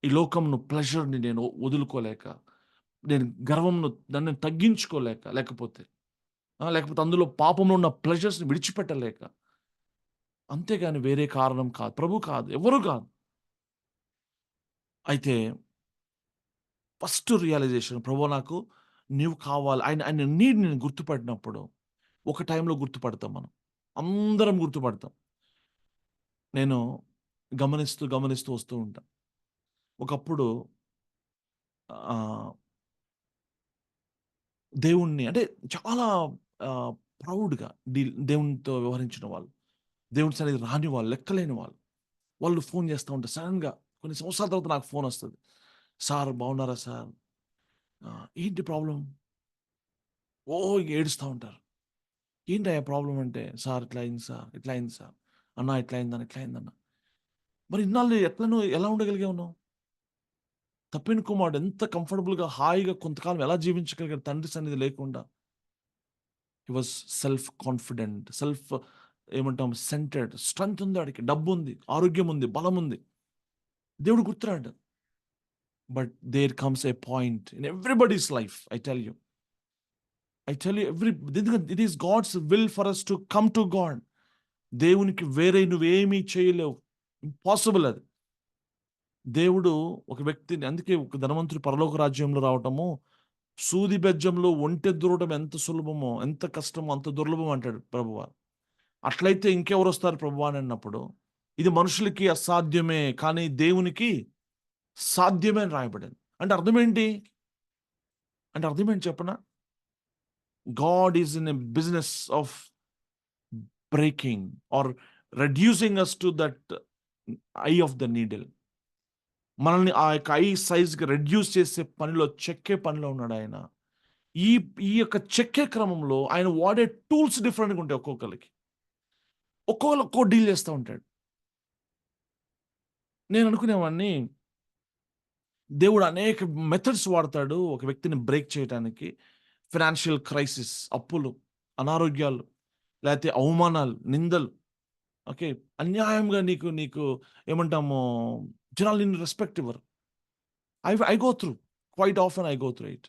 Speaker 1: ఈ లోకంను, ప్లెజర్‌ని నేను వదులుకోలేక, నేను గర్వంను దాన్ని తగ్గించుకోలేక, లేకపోతే అందులో పాపంలో ఉన్న ప్లెజర్స్‌ని విడిచిపెట్టలేక. అంతేగాని వేరే కారణం కాదు. ప్రభు కాదు. ఎవరు కాదు. అయితే ఫస్ట్ రియలైజేషన్, ప్రభువా నాకు నీవు కావాలి. ఆయన నీడ్ నేను గుర్తుపట్టినప్పుడు, ఒక టైంలో గుర్తుపడతాం మనం. అందరం గుర్తుపడతాం. నేను గమనిస్తూ వస్తూ ఉంటా. ఒకప్పుడు ఆహ్, దేవుణ్ణి అంటే చాలా ప్రౌడ్‌గా దేవునితో వ్యవహరించిన వాళ్ళు. దేవుని సన్నిధికి రాని వాళ్ళు, లెక్కలేని వాళ్ళు. వాళ్ళు ఫోన్ చేస్తా ఉంటే సడెన్‌గా కొన్ని సంవత్సరాల తర్వాత నాకు ఫోనొస్తది. "సార్ బాగున్నారా సార్? ఏంటి ప్రాబ్లమ్?" ఏడుస్తా ఉంటారు. "ఏంటయ్యా ప్రాబ్లమ్" అంటే, "సార్ ఇట్లా అయింది సార్, ఇట్లా అయింది సార్. అన్న ఇట్లా అయిందన్న, ఇట్లా అయిందన్న." మరి ఇన్నాళ్ళు ఎలా ఉండగలిగావు నువ్వు? తప్పిన కుమారుడు ఎంత కంఫర్టబుల్‌గా, హాయిగా కొంతకాలం ఎలా జీవించగలిగాడు తండ్రి సన్నిధి లేకుండా? హి వాస్ సెల్ఫ్ కాన్ఫిడెంట్, ఏమంటాం సెంటర్డ్. స్ట్రెంగ్త్ ఉంది ఆడికి, డబ్బుంది, ఆరోగ్యం ఉంది, బలం ఉంది. దేవుడు గుర్తురాడు. But there comes a point in everybody's life. I tell you ఎందుకంటే it is God's will for us to come to God. దేవునికి వేరే నువ్వేమీ చేయలేవు. ఇంపాసిబుల్ అది. దేవుడు ఒక వ్యక్తిని, అందుకే ఒక ధనవంతుడు పరలోక రాజ్యంలో రావటము, సూది బెజ్జంలో ఒంటె దూరటం ఎంత సులభమో, ఎంత కష్టమో అంత దుర్లభం అంటాడు ప్రభువా. అట్లయితే ఇంకెవరొస్తారు ప్రభువా అని అన్నప్పుడు, ఇది మనుషులకి అసాధ్యమే, కానీ దేవునికి సాధ్యమే అని రాయబడింది. అంటే అర్థమేంటి? అంటే అర్థమేంటి చెప్పనా? God is in a business of breaking or reducing us to that eye of the needle. మనల్ని ఆ యొక్క ఐ సైజ్‌కి రెడ్యూస్ చేసే పనిలో, చెక్కే పనిలో ఉన్నాడాయన. ఈ ఈ యొక్క చెక్కే క్రమంలో ఆయన వాడే టూల్స్ డిఫరెంట్‌గా ఉంటాయి ఒక్కొక్కళ్ళకి. ఒక్కోళ్ళు ఒక్కో డీల్ చేస్తా ఉంటాడు. నేను అనుకునేవాడిని, దేవుడు అనేక మెథడ్స్ వాడతాడు ఒక వ్యక్తిని బ్రేక్ చేయటానికి. ఫైనాన్షియల్ క్రైసిస్, అప్పులు, అనారోగ్యాలు, లేతే అవమానాలు, నిందలు. ఓకే. అన్యాయంగా నీకు నీకు ఏమంటాము, జనాలు నిన్ను రెస్పెక్ట్ ఇవ్వరు. I go through. Quite often I go through it.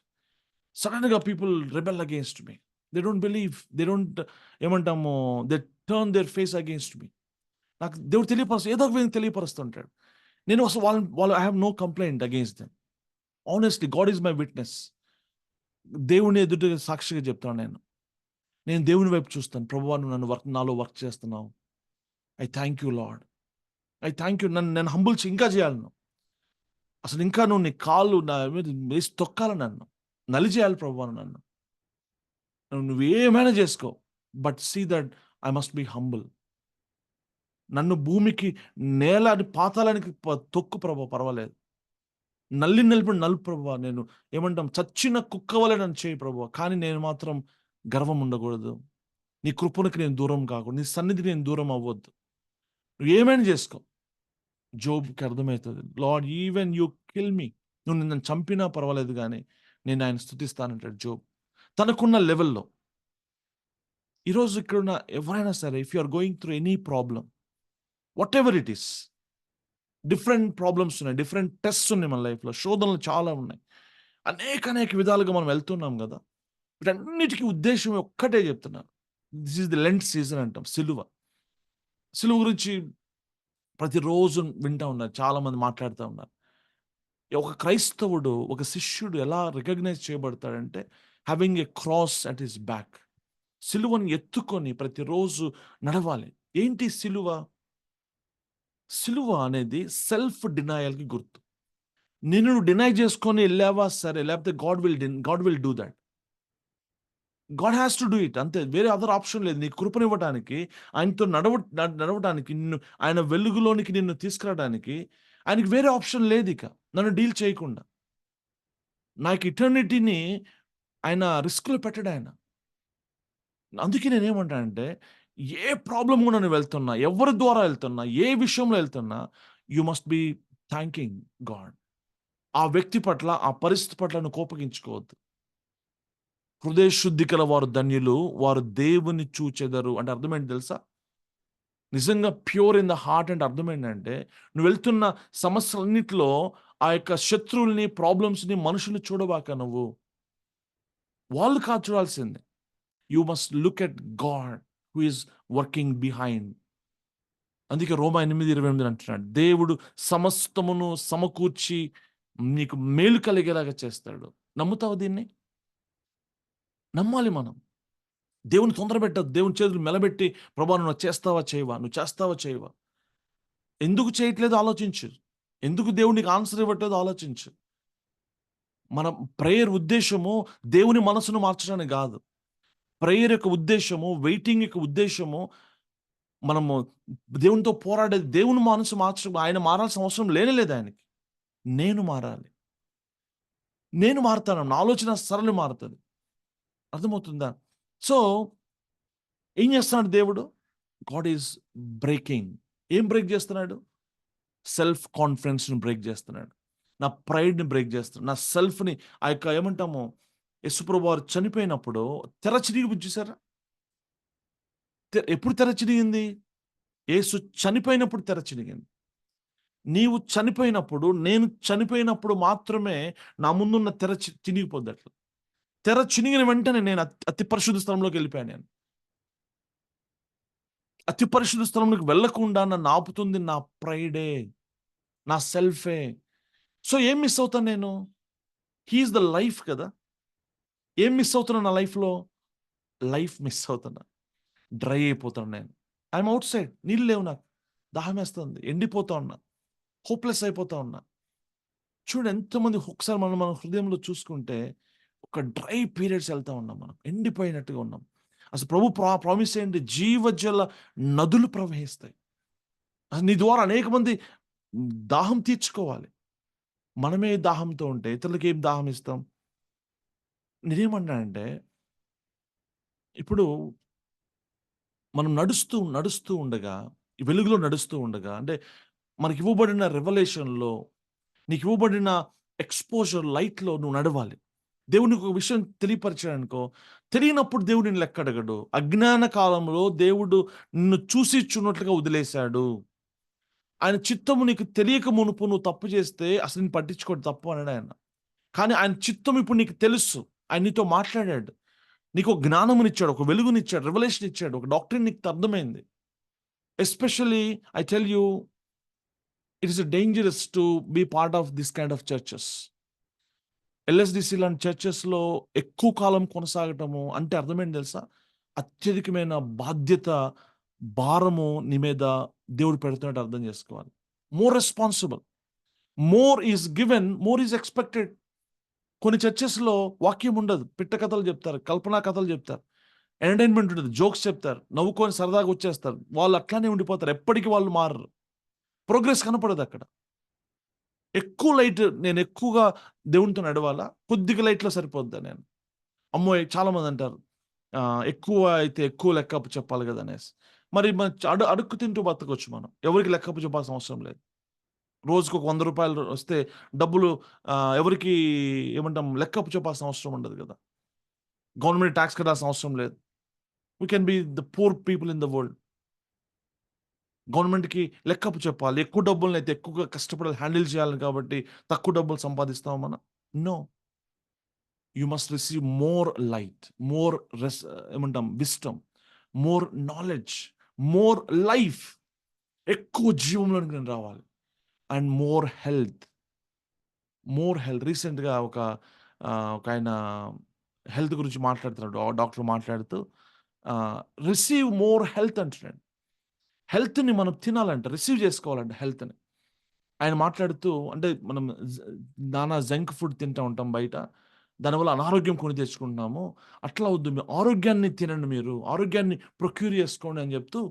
Speaker 1: సడెన్‌గా people rebel against me. They don't believe. They don't ఏమంటాము, they turn their face against me. నాకు దేవుడు ఏదో ఒక విధంగా తెలియపరుస్తుంటాడు. నేను అసలు వాళ్ళు I have no complaint against them. Honestly God is my witness. దేవుని ఎదుట సాక్షిగా చెప్తాను నేను. నేను దేవుని వైపు చూస్తాను. ప్రభువా, నువ్వు నాలో వర్క్ చేస్తున్నావు. I thank you lord. I thank you. నన్ను హంబుల్ ఇంకా చేయాలి నువ్వు. అసలు ఇంకా నువ్వు నీ కాళ్ళు నా మీద వేసి తొక్కాలి నన్ను. నలిచేయాలి ప్రభువా నన్ను. నువ్వేమైనా చేసుకో. But see that I must be humble. నన్ను భూమికి, పాతాళానికి తొక్కు ప్రభువా, పర్వాలేదు. నలిపి నలుపు ప్రభువా. నేను ఏమంటాం, చచ్చిన కుక్క వలె నన్ను చేయి ప్రభువా. కానీ నేను మాత్రం గర్వం ఉండకూడదు. నీ కృపణకి నేను దూరం కాకూడదు. నీ సన్నిధికి నేను దూరం అవ్వద్దు. నువ్వు ఏమైనా చేసుకో. జోబ్‌కి అర్థమైతది. Lord, even you kill me. నువ్వు నన్ను చంపినా పర్వాలేదు గానీ, నేను ఆయన స్తుతిస్తానంటాడు జోబ్. తనకున్న లెవెల్‌లో. ఈరోజు ఇక్కడున్న ఎవరైనా సరే, if you are going through any problem, whatever it is, different problems ఉన్నాయి. డిఫరెంట్ టెస్ట్స్ ఉన్నాయి మన లైఫ్‌లో. శోధనలు చాలా ఉన్నాయి. అనేక విధాలుగా మనం వెళ్తున్నాం గదా! వీటన్నిటికి ఉద్దేశ్యం ఒక్కటే చెప్తున్నాను. This is the Lent season అంటాం. సిలువ. సిలువ గురించి ప్రతిరోజు వింటా ఉన్నారు. చాలామంది మాట్లాడుతా ఉన్నారు. ఒక క్రైస్తవుడు, ఒక శిష్యుడు ఎలా రికగ్నైజ్ చేయబడతాడంటే, having a cross at his back. సిలువను ఎత్తుకొని ప్రతిరోజు నడవాలి. ఏంటి సిలువ? సిలువ అనేది సెల్ఫ్ డినయల్‌కి గుర్తు. నిన్ను నువ్వు డినై చేసుకొని ఎళ్ళావా సరే, లేకపోతే God will do that. God has to do it అంతే. వేరే అదర్ ఆప్షన్ లేదు. నీకు కృపనివ్వటానికి, ఆయనతో నడవటానికి, ఆయన వెలుగులోనికి నిన్ను తీసుకురావడానికి ఆయనకి వేరే ఆప్షన్ లేదిక. నన్ను డీల్ చేయకుండా. నాకు ఇటర్నిటీని ఆయన రిస్క్‌లో పెట్టడాయన. అందుకే నేనేమంటానంటే, ఏ ప్రాబ్లమ్ గుండా నువ్వు వెళ్తున్నా, ఎవరి ద్వారా వెళ్తున్నా, ఏ విషయంలో వెళ్తున్నా, యూ మస్ట్ బి థాంకింగ్ గాడ్. ఆ వ్యక్తి పట్ల, ఆ పరిస్థితి పట్ల నువ్వు కోపగించుకోవద్దు. హృదయ శుద్ధి కల వారు ధన్యులు, వారు దేవుని చూచెదరు. అంటే అర్థమేంటి తెలుసా? నిజంగా ప్యూర్ ఇన్ ద హార్ట్ అంటే అర్థమేంటంటే, నువ్వు వెళ్తున్న సమస్యలన్నిటిలో ఆ యొక్క శత్రువుల్ని, ప్రాబ్లమ్స్‌ని, మనుషుల్ని చూడబాక నువ్వు. వాళ్ళు కాదు చూడాల్సింది. You must look at God who is working behind. అందుకే రోమా 8:28 అంటున్నాడు. దేవుడు సమస్తమును సమకూర్చి నీకు మేలు కలిగేలాగా చేస్తాడు. నమ్ముతావా దీన్ని? నమ్మాలి మనం. దేవుని తొందర పెట్టొద్దు. దేవుని చేతులు మెలబెట్టి, ప్రభా, నువ్వు చేస్తావా చేయవా? నువ్వు చేస్తావా చేయవా? ఎందుకు చేయట్లేదో ఆలోచించు. ఎందుకు దేవుడు నీకు ఆన్సర్ ఇవ్వట్లేదో ఆలోచించు. మన ప్రేయర్ ఉద్దేశ్యము దేవుని మనసును మార్చడానికి గాదు. ప్రేయర్ యొక్క ఉద్దేశ్యము, వెయిటింగ్ యొక్క ఉద్దేశ్యము, మనము దేవునితో పోరాడేది దేవుని మనసు ఆయన మారాల్సిన అవసరం లేదు ఆయనకి. నేను మారాలి. నేను మారతాను. నా ఆలోచన సరళి మారుతది. అర్థమవుతుందా? సో, ఏం చేస్తున్నాడు దేవుడు? God is breaking. ఏం బ్రేక్ చేస్తున్నాడు? సెల్ఫ్ కాన్ఫిడెన్స్‌ని బ్రేక్ చేస్తున్నాడు. నా ప్రైడ్‌ని బ్రేక్ చేస్తున్నాడు. నా సెల్ఫ్‌ని, ఆ యొక్క ఏమంటాము, యేసుప్రభు వారు చనిపోయినప్పుడు తెర చిరిగింది చూసారా? ఎప్పుడు తెర చిరిగింది? యేసు చనిపోయినప్పుడు తెర చిరిగింది. నీవు చనిపోయినప్పుడు, నేను చనిపోయినప్పుడు మాత్రమే నా ముందున్న తెర చినిగిపోద్దట్ల. తెర చినిగిన వెంటనే నేను అతి పరిశుద్ధ స్థలంలోకెళ్ళిపోయాను నేను. అతి పరిశుద్ధ స్థలంలోకి వెళ్ళకుండా నన్ను ఆపుతుంది నా ప్రైడే. నా సెల్ఫే. సో, ఏం మిస్ అవుతాను నేను? హి ఈస్ ద లైఫ్ కదా! ఏం మిస్ అవుతున్నా నా లైఫ్‌లో? లైఫ్ మిస్ అవుతున్నా. డ్రై అయిపోతాను నేను. I'm outside. నీళ్ళు లేవు నాకు. దాహమేస్తుంది. ఎండిపోతా ఉన్నా. హోప్‌లెస్ అయిపోతా ఉన్నా. చూడు ఎంతమంది ఒకసారి మనం మన హృదయంలో చూసుకుంటే, ఒక డ్రై పీరియడ్స్ ఎళ్తా ఉన్నాం మనం. ఎండిపోయినట్టుగా ఉన్నాం. అసలు ప్రభు ప్రామిస్ ఏంటి? జీవజల నదులు ప్రవహిస్తాయి. అసలు నీ ద్వారా అనేక మంది దాహం తీర్చుకోవాలి. మనమే దాహంతో ఉంటే ఇతరులకి ఏం దాహం ఇస్తాం? నేనేమన్నానంటే, ఇప్పుడు మనం నడుస్తూ ఉండగా, ఈ వెలుగులో నడుస్తూ ఉండగా, అంటే మనకివ్వబడిన రెవల్యూషన్‌లో, నీకివ్వబడిన ఎక్స్‌పోజర్ లైట్‌లో నువ్వు నడవాలి. దేవునికి ఒక విషయం తెలియపరిచాడనుకో, తెలియనప్పుడు దేవుడు నిన్ను లెక్క అడగడు. అజ్ఞాన కాలంలో దేవుడు నిన్ను చూసి చూడనట్లుగా వదిలేశాడు. ఆయన చిత్తము నీకు తెలియక మునుపు నువ్వు తప్పు చేస్తే అసలు నిన్ను పట్టించుకోడు, తప్పు అనడు ఆయన. కానీ ఆయన చిత్తం ఇప్పుడు నీకు తెలుసు. ఆయన నీతో మాట్లాడాడు. నీకు ఒక జ్ఞానమునిచ్చాడు, ఒక వెలుగునిచ్చాడు, రివల్యూషన్ ఇచ్చాడు, ఒక డాక్ట్రిన్ నీకు అర్థమైంది. Especially I tell you, it is dangerous to be part of this kind of churches. LSDC లాంటి చర్చెస్‌లో ఎక్కువ కాలం కొనసాగటము అంటే అర్థమేంటి తెలుసా? అత్యధికమైన బాధ్యత, భారము నీ మీద దేవుడు పెడుతున్నట్టు అర్థం చేసుకోవాలి. More responsible. More is given, more is expected. కొన్ని చర్చెస్‌లో వాక్యం ఉండదు. పిట్ట కథలు చెప్తారు, కల్పనా కథలు చెప్తారు. ఎంటర్‌టైన్‌మెంట్ ఉండదు. జోక్స్ చెప్తారు. నవ్వుకొని సరదాగా వచ్చేస్తారు. వాళ్ళు అట్లానే ఉండిపోతారు. ఎప్పటికి వాళ్ళు మారరు. ప్రోగ్రెస్ కనపడదక్కడ. ఎక్కువ లైట్ నేను ఎక్కువగా దేవునితో నడవాలా? కొద్దిగా లైట్‌లో సరిపోద్దా నేను? అమ్మో! చాలామంది అంటారు. ఎక్కువ అయితే ఎక్కువ లెక్కప్పు చెప్పాలి గదా! అనేసి. మరి మన అడుక్కు తింటూ బతకొచ్చు మనం. ఎవరికీ లెక్కప్పు చెప్పాల్సిన అవసరం లేదు. రోజుకొక రూ. 100 వస్తే డబ్బులు ఎవరికీ ఏమంటాం లెక్కప్పు చెప్పాల్సిన అవసరం ఉండదు గదా! గవర్నమెంట్ టాక్స్ కట్టాల్సిన అవసరం లేదు. We can be the poor people in the world. గవర్నమెంట్‌కి లెక్కప్పు చెప్పాలి. ఎక్కువ డబ్బులనైతే ఎక్కువగా కష్టపడాలి, హ్యాండిల్ చేయాలి కాబట్టి తక్కువ డబ్బులు సంపాదిస్తామా మనం? No. You must receive more light, more ఏమంటాం wisdom, more knowledge, more life. ఎక్కువ జీవంలోనికి నేను రావాలి. And more health, more health. రీసెంట్‌గా ఒకాయన హెల్త్ గురించి మాట్లాడుతున్నాడు. డాక్టర్ మాట్లాడుతూ రిసీవ్ మోర్ హెల్త్ అంటున్నాడు. హెల్త్‌ని మనం తినాలంట, రిసీవ్ చేసుకోవాలంట హెల్త్‌ని. ఆయన మాట్లాడుతూ అంటే మనం నానా జంక్ ఫుడ్ తింటా ఉంటాం బయట. దానివల్ల అనారోగ్యం కొని తెచ్చుకుంటున్నాము. అట్లా వద్దు, మీ ఆరోగ్యాన్ని తినండి మీరు. ఆరోగ్యాన్ని ప్రొక్యూర్ చేసుకోండి అని చెప్తూ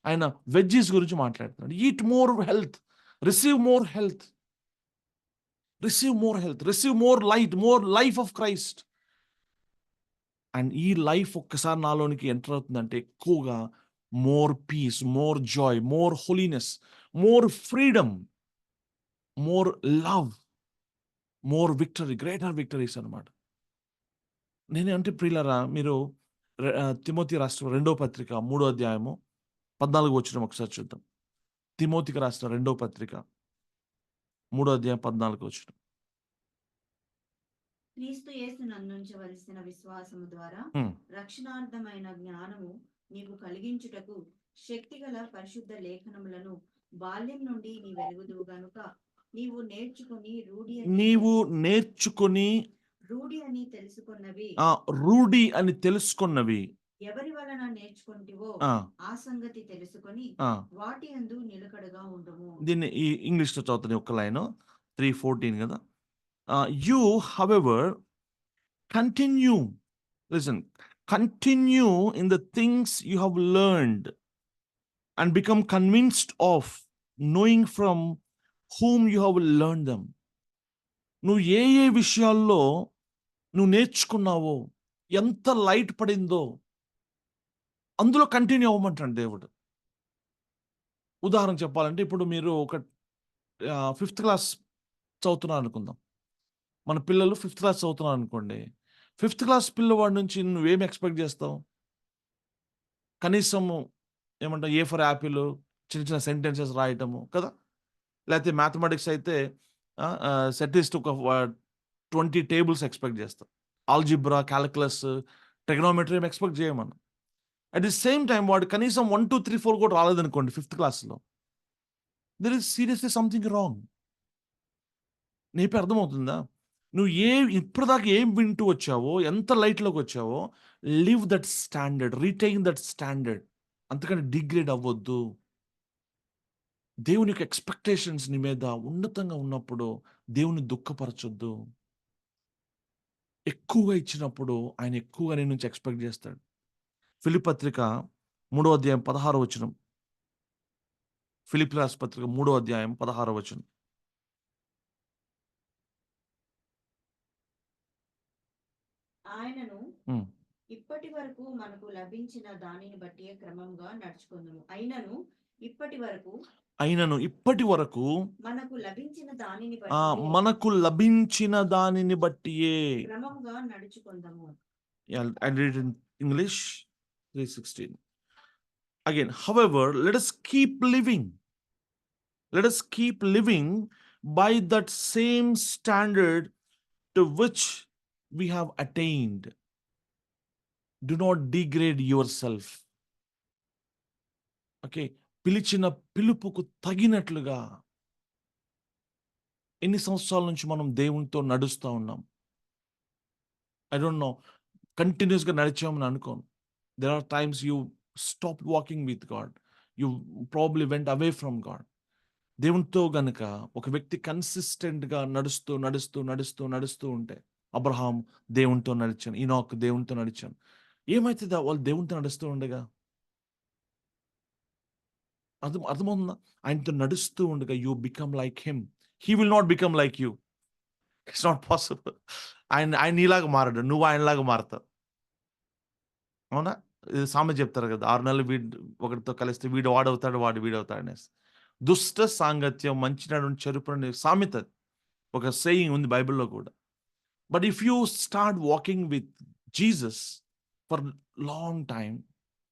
Speaker 1: ఆయన వెజ్జీస్ గురించి మాట్లాడుతున్నాడు. Eat more health, receive more health, receive more health, receive more light, more life of Christ. And ఈ లైఫ్ ఒక్కసారి నాలోనికి ఎంటర్ అవుతుందంటే ఎక్కువగా more peace, more joy, more holiness, more freedom, more love, more victory, greater victories అన్నమాట. అంటే ప్రియులారా, మీరు తిమోతి రాసిన రెండో పత్రిక మూడో అధ్యాయము 14 వచనం ఒకసారి చూద్దాం. తిమోతికి రాసిన రెండో పత్రిక మూడో అధ్యాయం 14 వచనం.
Speaker 2: క్రీస్తు యేసునందుంచవలసిన విశ్వాసము ద్వారా
Speaker 1: హ్మ్.
Speaker 2: రక్షణార్థమైన జ్ఞానము నీకు కలిగించుటకు శక్తిగల పరిశుద్ధ లేఖనములను బాల్యం నుండి నీవెరుగుదువు గనుక నీవు
Speaker 1: నీవు నేర్చుకొని
Speaker 2: రూఢి అని తెలుసుకున్నవి
Speaker 1: రూఢి అని తెలుసుకున్నవి
Speaker 2: ఎవరి వలన నేర్చుకుంటివో
Speaker 1: ఆ!
Speaker 2: ఆ సంగతి తెలుసుకొని
Speaker 1: ఆ!
Speaker 2: వాటి యందు నిలకడగా ఉండుము.
Speaker 1: దీన్ని ఇంగ్లీష్‌లో చదువుతాను ఒక్క లైను. 3:14 గదా! You however continue, listen, continue in the things you have learned and become convinced of, knowing from whom you have learned them. నువ్వు ఏ ఏ విషయాల్లో నువ్వు నేర్చుకున్నావో, ఎంత లైట్ పడిందో అందులో కంటిన్యూ అవ్వమంటాడు దేవుడు. ఉదాహరణ చెప్పాలంటే ఇప్పుడు మీరు ఒక ఫిఫ్త్ క్లాస్ చదువుతున్నారనుకుందాం. మన పిల్లలు ఫిఫ్త్ క్లాస్ చదువుతున్నారనుకోండి. ఫిఫ్త్ క్లాస్ పిల్లవాడి నుంచి నువ్వేమి ఎక్స్‌పెక్ట్ జేస్తావు? కనీసము ఏమంటావు, ఏ ఫర్ యాపిల్, చిన్న చిన్న సెంటెన్సెస్ రాయటము కదా! లేతే మ్యాథమెటిక్స్ అయితే సెట్ ఒక 20 టేబుల్స్ ఎక్స్‌పెక్ట్ జేస్తాం. ఆల్జీబ్రా, కాలిక్యులస్, ట్రిగనోమెట్రీ ఏమి ఎక్స్‌పెక్ట్ జేయం మనం. అట్ ది సేమ్ టైమ్ వాడు కనీసం 1, 2, 3, 4 కూడా రాలేదనుకోండి ఫిఫ్త్ క్లాస్‌లో. There is seriously something wrong. నీ చెప్పేది అర్థమవుతుందా? నువ్వు ఇప్పటిదాకా ఏం వింటూ వచ్చావో, ఎంత లైట్‌లోకొచ్చావో, live that standard, retain that standard. అంతకని డిగ్రేడ్ అవ్వొద్దు. దేవుని యొక్క ఎక్స్‌పెక్టేషన్స్ నీ మీద ఉన్నతంగా ఉన్నప్పుడు దేవుని దుఃఖపరచొద్దు. ఎక్కువగా ఇచ్చినప్పుడు ఆయన ఎక్కువగా నీ నుంచి ఎక్స్‌పెక్ట్ జేస్తాడు. ఫిలిప్పి పత్రిక 3వ అధ్యాయం 16వ వచనం. ఫిలిప్పి రాసిన పత్రిక 3వ అధ్యాయం 16వ వచనం.
Speaker 2: ఆయనను
Speaker 1: హ్మ్.
Speaker 2: ఇప్పటి వరకు మనకు లభించిన దానిని బట్టి క్రమంగా నడుచుకుందుము. అయినను ఇప్పటి వరకు
Speaker 1: అయినను ఇప్పటి వరకు
Speaker 2: మనకు లభించిన దానిని
Speaker 1: మనకు లభించిన దానిని బట్టియే.
Speaker 2: క్రమముగా నడుచుకొందము.
Speaker 1: I read it in English 3:16. Again, however, let us keep living. Let us keep living by that same standard to which we have attained. Do not degrade yourself. Okay, పిలిచిన పిలుపుకు తగినట్లుగా ఎన్ని సంవత్సరాల నుంచి మనం దేవునితో నడుస్తూ ఉన్నాం? ఐ డోంట్ నో, కంటిన్యూస్గా నడిచామని అనుకోను. There are times you stop walking with God, you probably went away from God. దేవునితో గనుక ఒక వ్యక్తి కన్సిస్టెంట్గా నడుస్తూ నడుస్తూ నడుస్తూ నడుస్తూ ఉంటే, అబ్రహాం దేవునితో నడిచాను, ఈనోక్ దేవునితో నడిచాను, ఏమైతుందా వాళ్ళు దేవునితో నడుస్తూ ఉండగా? అర్థమవుతుందా? ఆయనతో నడుస్తూ ఉండగా you become like him. He will not become like you. It's not possible. ఆయన నీలాగా మారడు, నువ్వు ఆయనలాగా మారతావు. అవునా? ఇది సామెత చెప్తారు కదా, 6 నెలలు ఒకటితో కలిస్తే వీడు వాడవుతాడు, వాడు వీడవుతాడు అనేసి. దుష్ట సాంగత్యం మంచి నడుము చెరుపుని సామెత, ఒక సేయింగ్ ఉంది బైబిల్లో కూడా. But if you start walking with Jesus for long time,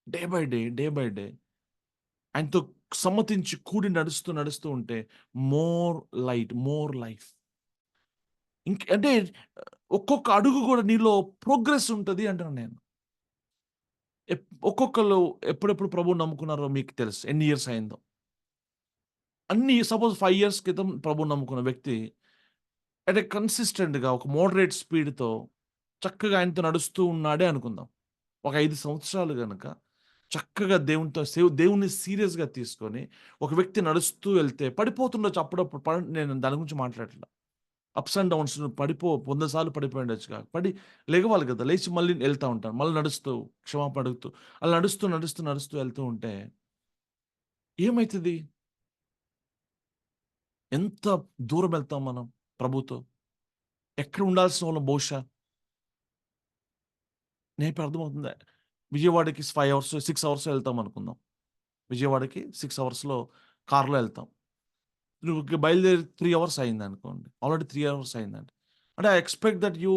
Speaker 1: day by day day by day, ఆయనతో సమ్మతించి కూడి నడుస్తూ నడుస్తూ ఉంటే, మోర్ లైట్, మోర్ లైఫ్. అంటే ఒక్కొక్క అడుగు కూడా నీలో ప్రోగ్రెస్ ఉంటుంది అంటాను నేను. ఒక్కొక్కరు ఎప్పుడెప్పుడు ప్రభువు నమ్ముకున్నారో మీకు తెలుసు, ఎన్ని ఇయర్స్ అయిందో. సపోజ్ 5 ఇయర్స్ క్రితం ప్రభువు నమ్ముకున్న వ్యక్తి అంటే కన్సిస్టెంట్గా ఒక మోడరేట్ స్పీడ్తో చక్కగా ఆయనతో నడుస్తూ ఉన్నాడే అనుకుందాం. ఒక 5 సంవత్సరాలు గనక చక్కగా దేవుణ్ణి సీరియస్గా తీసుకొని ఒక వ్యక్తి నడుస్తూ వెళ్తే పడిపోతుండొచ్చు అప్పుడప్పుడు. నేను దాని గురించి మాట్లాడట్లా. అప్స్ అండ్ డౌన్స్ 100 సార్లు పడిపోయి ఉండొచ్చు. లెగవాలి కదా, లేచి మళ్ళీ వెళ్తూ ఉంటాను, మళ్ళీ నడుస్తూ క్షమాపణ అడుగుతూ అలా నడుస్తూ నడుస్తూ నడుస్తూ వెళ్తూ ఉంటే ఏమవుతుంది? ఎంత దూరం వెళ్తాం మనం ప్రభుతో? ఎక్కడ ఉండాల్సిన వాళ్ళం బహుశా. నేను అర్థమవుతుందా? విజయవాడకి 5 అవర్స్ 6 అవర్స్ వెళ్తాం అనుకుందాం. విజయవాడకి 6 అవర్స్లో కార్లో వెళ్తాం. నువ్వు బయలుదేరి 3 అవర్స్ అయింది అనుకోండి, ఆల్రెడీ 3 అవర్స్ అయిందండి. అంటే I expect that you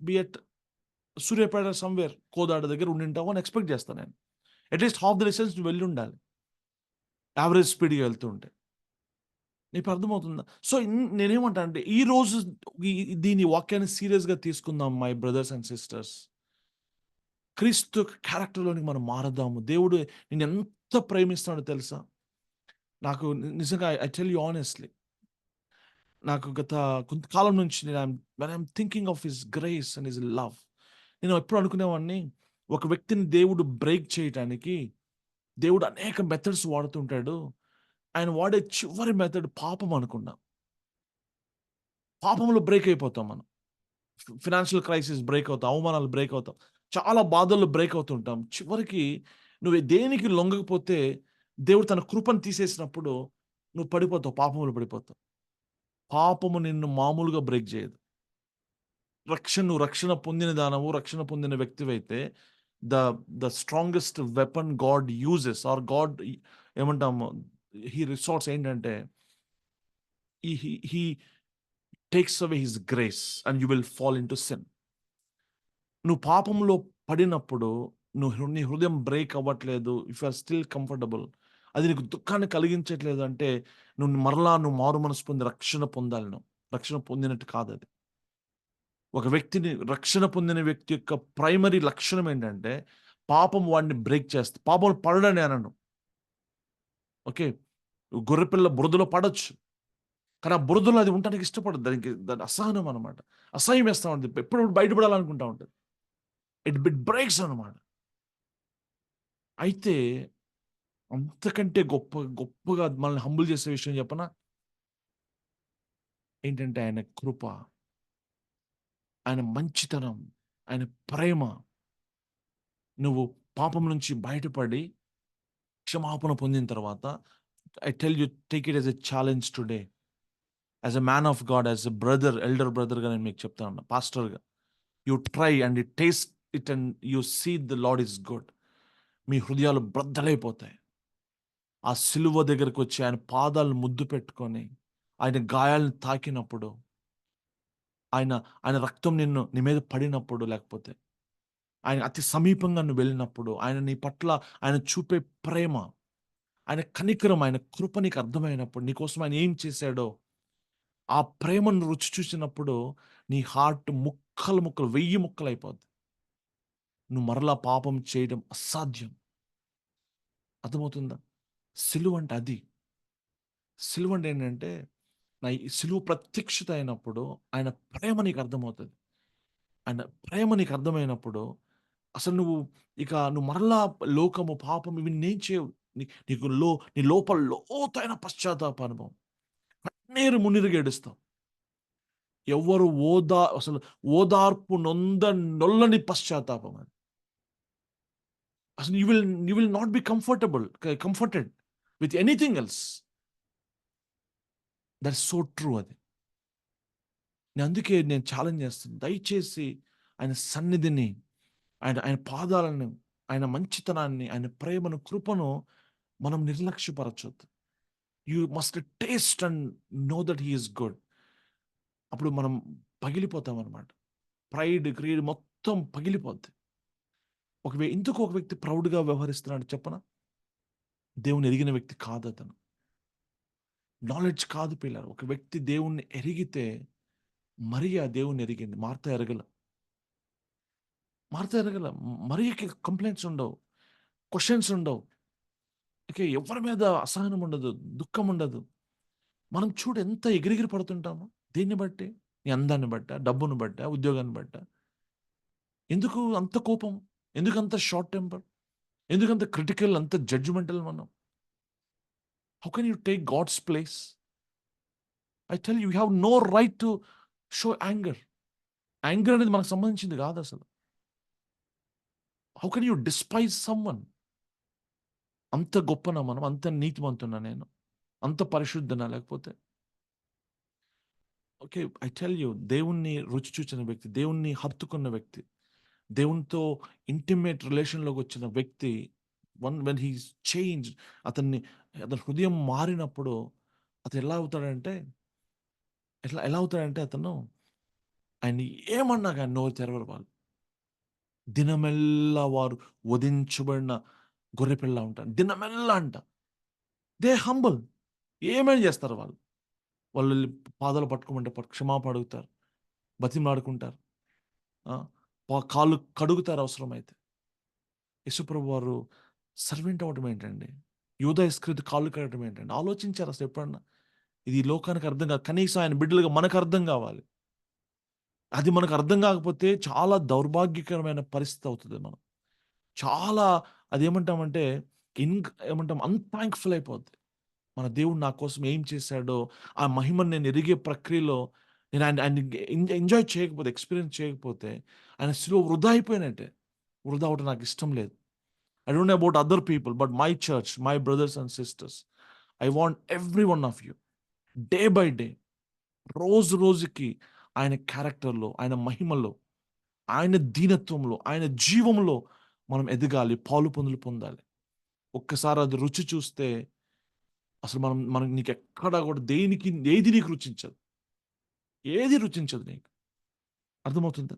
Speaker 1: be at Suryapet somewhere, Kodad దగ్గర ఉండింటావు అని ఎక్స్పెక్ట్ చేస్తాను నేను. అట్లీస్ట్ హాఫ్ ద డిస్టెన్స్ నువ్వు వెళ్ళి ఉండాలి యావరేజ్ స్పీడ్గా వెళ్తూ ఉంటే. నీకు అర్థమవుతుందా? సో నేనేమంటా అంటే, ఈ రోజు దీని వాక్యాన్ని సీరియస్గా తీసుకుందాం మై బ్రదర్స్ అండ్ సిస్టర్స్. క్రీస్తు క్యారెక్టర్లోనికి మనం మారదాము. దేవుడు నేను ఎంత ప్రేమిస్తాడో తెలుసా? నాకు నిజంగా ఐ టెల్ యూ ఆనెస్ట్లీ, నాకు గత కొంతకాలం నుంచి I'm thinking of his grace and his love. నేను ఎప్పుడు అనుకునేవాడిని, ఒక వ్యక్తిని దేవుడు బ్రేక్ చేయటానికి దేవుడు అనేక మెథడ్స్ వాడుతుంటాడు. ఆయన వాడే చివరి మెథడ్ పాపం అనుకున్నా. పాపంలో బ్రేక్ అయిపోతాం మనం. ఫినాన్షియల్ క్రైసిస్ బ్రేక్ అవుతాం, అవమానాలు బ్రేక్ అవుతాం, చాలా బాధల్లో బ్రేక్ అవుతుంటాం. చివరికి నువ్వు దేనికి లొంగకపోతే దేవుడు తన కృపను తీసేసినప్పుడు నువ్వు పడిపోతావు, పాపంలో పడిపోతావు. పాపము నిన్ను మామూలుగా బ్రేక్ చేయదు. నువ్వు రక్షణ పొందిన దానవు, రక్షణ పొందిన వ్యక్తివైతే the strongest weapon God uses or God ఏమంటాము, హీ రిసార్ట్స్ ఏంటంటే he takes away his grace and you will fall into sin. నువ్వు పాపంలో పడినప్పుడు నీ హృదయం బ్రేక్ అవ్వట్లేదు, if you are still comfortable, అది నీకు దుఃఖాన్ని కలిగించట్లేదు అంటే నువ్వు మారు మనసు పొంది రక్షణ పొందాలి. నువ్వు రక్షణ పొందినట్టు కాదు అది. ఒక వ్యక్తిని రక్షణ పొందిన వ్యక్తి యొక్క ప్రైమరీ లక్షణం ఏంటంటే పాపం వాడిని బ్రేక్ చేస్తుంది. పాపం పడడని అనను, ఓకే, గొర్రెపిల్ల బురదలో పడొచ్చు, కానీ ఆ బురదలో అది ఉండడానికి ఇష్టపడదు. దాని అసహనం అనమాట, అసహ్యం వేస్తూ ఉంటుంది, ఎప్పుడు బయటపడాలనుకుంటా ఉంటుంది. ఇట్ బ్రేక్స్ అనమాట. అయితే అంతకంటే గొప్పగా మనల్ని హంబుల్ చేసే విషయం చెప్పనా? ఏంటంటే ఆయన కృప, ఆయన మంచితనం, ఆయన ప్రేమ. నువ్వు పాపం నుంచి బయటపడి క్షమాపణ పొందిన తర్వాత, I tell you, take it as a challenge today. As a man of God, as a brother, elder బ్రదర్గా నేను మీకు చెప్తాను, పాస్టర్గా, you try and taste it and you see the Lord is good. మీ హృదయాలు బ్రద్దలైపోతాయి. ఆ సిలువ దగ్గరకొచ్చి ఆయన పాదాలను ముద్దు పెట్టుకొని, ఆయన గాయాలను తాకినప్పుడు, ఆయన ఆయన రక్తం నీ మీద పడినప్పుడు, లేకపోతే ఆయన అతి సమీపంగా నువ్వు వెళ్ళినప్పుడు, ఆయన నీ పట్ల ఆయన చూపే ప్రేమ, ఆయన కనికరం, ఆయన కృప నీకు అర్థమైనప్పుడు, నీకోసం ఆయన ఏం చేశాడో, ఆ ప్రేమను రుచి చూసినప్పుడు నీ హార్ట్ ముక్కలు ముక్కలు, 1000 ముక్కలైపోద్ది. నువ్వు మరలా పాపం చేయడం అసాధ్యం. అర్థమవుతుందా? సిలువంటే అది. సిలువంటే ఏంటంటే, ఈ సిలువ ప్రత్యక్షత అయినప్పుడు ఆయన ప్రేమ నీకు అర్థమవుతది. ఆయన ప్రేమ నీకు అర్థమైనప్పుడు అసలు నువ్వు మరలా లోకము, పాపం ఇవి నేను చేయవు. నీ లోపల లోతైన పశ్చాత్తాప అనుభవం. కన్నీరు మున్నీరుగా ఏడుస్తావు. ఎవ్వరు అసలు ఓదార్పు నొల్లని పశ్చాత్తాపం అది. అసలు you will not be comforted with anything else. That is so true అది. అందుకే నేను ఛాలెంజ్ చేస్తున్నాను. దయచేసి ఆయన సన్నిధిని, ఆయన ఆయన పాదాలను, ఆయన మంచితనాన్ని, ఆయన ప్రేమను, కృపను మనం నిర్లక్ష్యపరచొద్దు. You must taste and know that he is good. అప్పుడు మనం పగిలిపోతామనమాట. గ్రీడ్ మొత్తం పగిలిపోద్ది. ఎందుకు ఒక వ్యక్తి ప్రౌడ్‌గా వ్యవహరిస్తున్నాడు చెప్పనా? దేవుని ఎరిగిన వ్యక్తి కాదతను. నాలెడ్జ్ కాదు పిల్లలు. ఒక వ్యక్తి దేవుణ్ణి ఎరిగితే, మరియ దేవుణ్ణి ఎరిగింది. మార్త ఎరగల. మరియకి కంప్లెయింట్స్ ఉండవు. క్వెషన్స్ ఉండవు. ఎవరి మీద అసహనం ఉండదు. దుఃఖం ఉండదు. మనం చూడు ఎంత ఎగిరెగిరి పడుతుంటామో. దేన్ని బట్టి? నీ అందాన్ని బట్టా? డబ్బును బట్టా? ఉద్యోగాన్ని బట్టా? ఎందుకు అంత కోపం? ఎందుకంత షార్ట్ టెంపర్? ఎందుకంత క్రిటికల్, అంత జడ్జ్‌మెంటల్ మనం? How can you take God's place? I tell you have no right to show anger. Anger అనేది మనకు సంబంధించింది కాదసలు. How can you despise someone? అంత గొప్పనా మనం? అంత నీతిమంతున్నా నేను? అంత పరిశుద్ధనా లేకపోతే? ఐ టెల్ యూ, దేవుణ్ణి రుచి చూచిన వ్యక్తి, దేవుణ్ణి హత్తుకున్న వ్యక్తి, దేవునితో ఇంటిమేట్ రిలేషన్‌లోకి వచ్చిన వ్యక్తి, వెన్ హి ఈస్ చేంజ్డ్, అతని హృదయం మారినప్పుడు అతను ఎలా అవుతాడంటే అతను ఆయన్ని ఏమన్నా గాని నోరు తెరవరు వాళ్ళు. దినమెల్లా వారు వధించబడిన గొర్రెపిల్ల ఉంటారు. దినమెల్లా అంట. They humble. ఏమైనా చేస్తారు వాళ్ళు. వాళ్ళెళ్లి పాదాలు పట్టుకోమంటే క్షమాపణ అడుగుతారు. బతిమలాడుకుంటారు. ఆ! కాళ్ళు కడుగుతారు అవసరమైతే. యేసుప్రభు వారు సర్వెంట్ అవ్వటం ఏంటండి? యూదా ఇస్కరియోతు కాళ్ళు కడగటం ఏంటండి? ఆలోచించారా అసలు ఎప్పుడన్నా? ఇది ఈ లోకానికి అర్థం కాదు. కనీసం ఆయన బిడ్డలుగా మనకు అర్థం కావాలి. అది మనకు అర్థం కాకపోతే చాలా దౌర్భాగ్యకరమైన పరిస్థితి అవుతది మనం. చాలా అదేమంటామంటే ఏమంటాం అన్‌థాంక్‌ఫుల్ అయిపోద్ది. మన దేవుడు నా కోసం ఏం చేశాడో, ఆ మహిమను నేను ఎరిగే ప్రక్రియలో నేను ఆయన్ని ఎంజాయ్ చేయకపోతే, ఎక్స్‌పీరియన్స్ చేయకపోతే, ఆయన సిలువ వృధా అయిపోయినట్టే. వృధా అవ్వడం నాకు ఇష్టం లేదు. I don't know about other people, but my church, my brothers and sisters, I want every one of you, day by day, రోజు రోజుకి ఆయన క్యారెక్టర్‌లో, ఆయన మహిమలో, ఆయన దీనత్వంలో, ఆయన జీవంలో మనం ఎదగాలి. పాలుపొందులు పొందాలి. ఒక్కసారి అది రుచి చూస్తే అసలు మనం నీకెక్కడ కూడా ఏది నీకు రుచించదు. ఏది రుచించదు నీకు. అర్థమవుతుందా?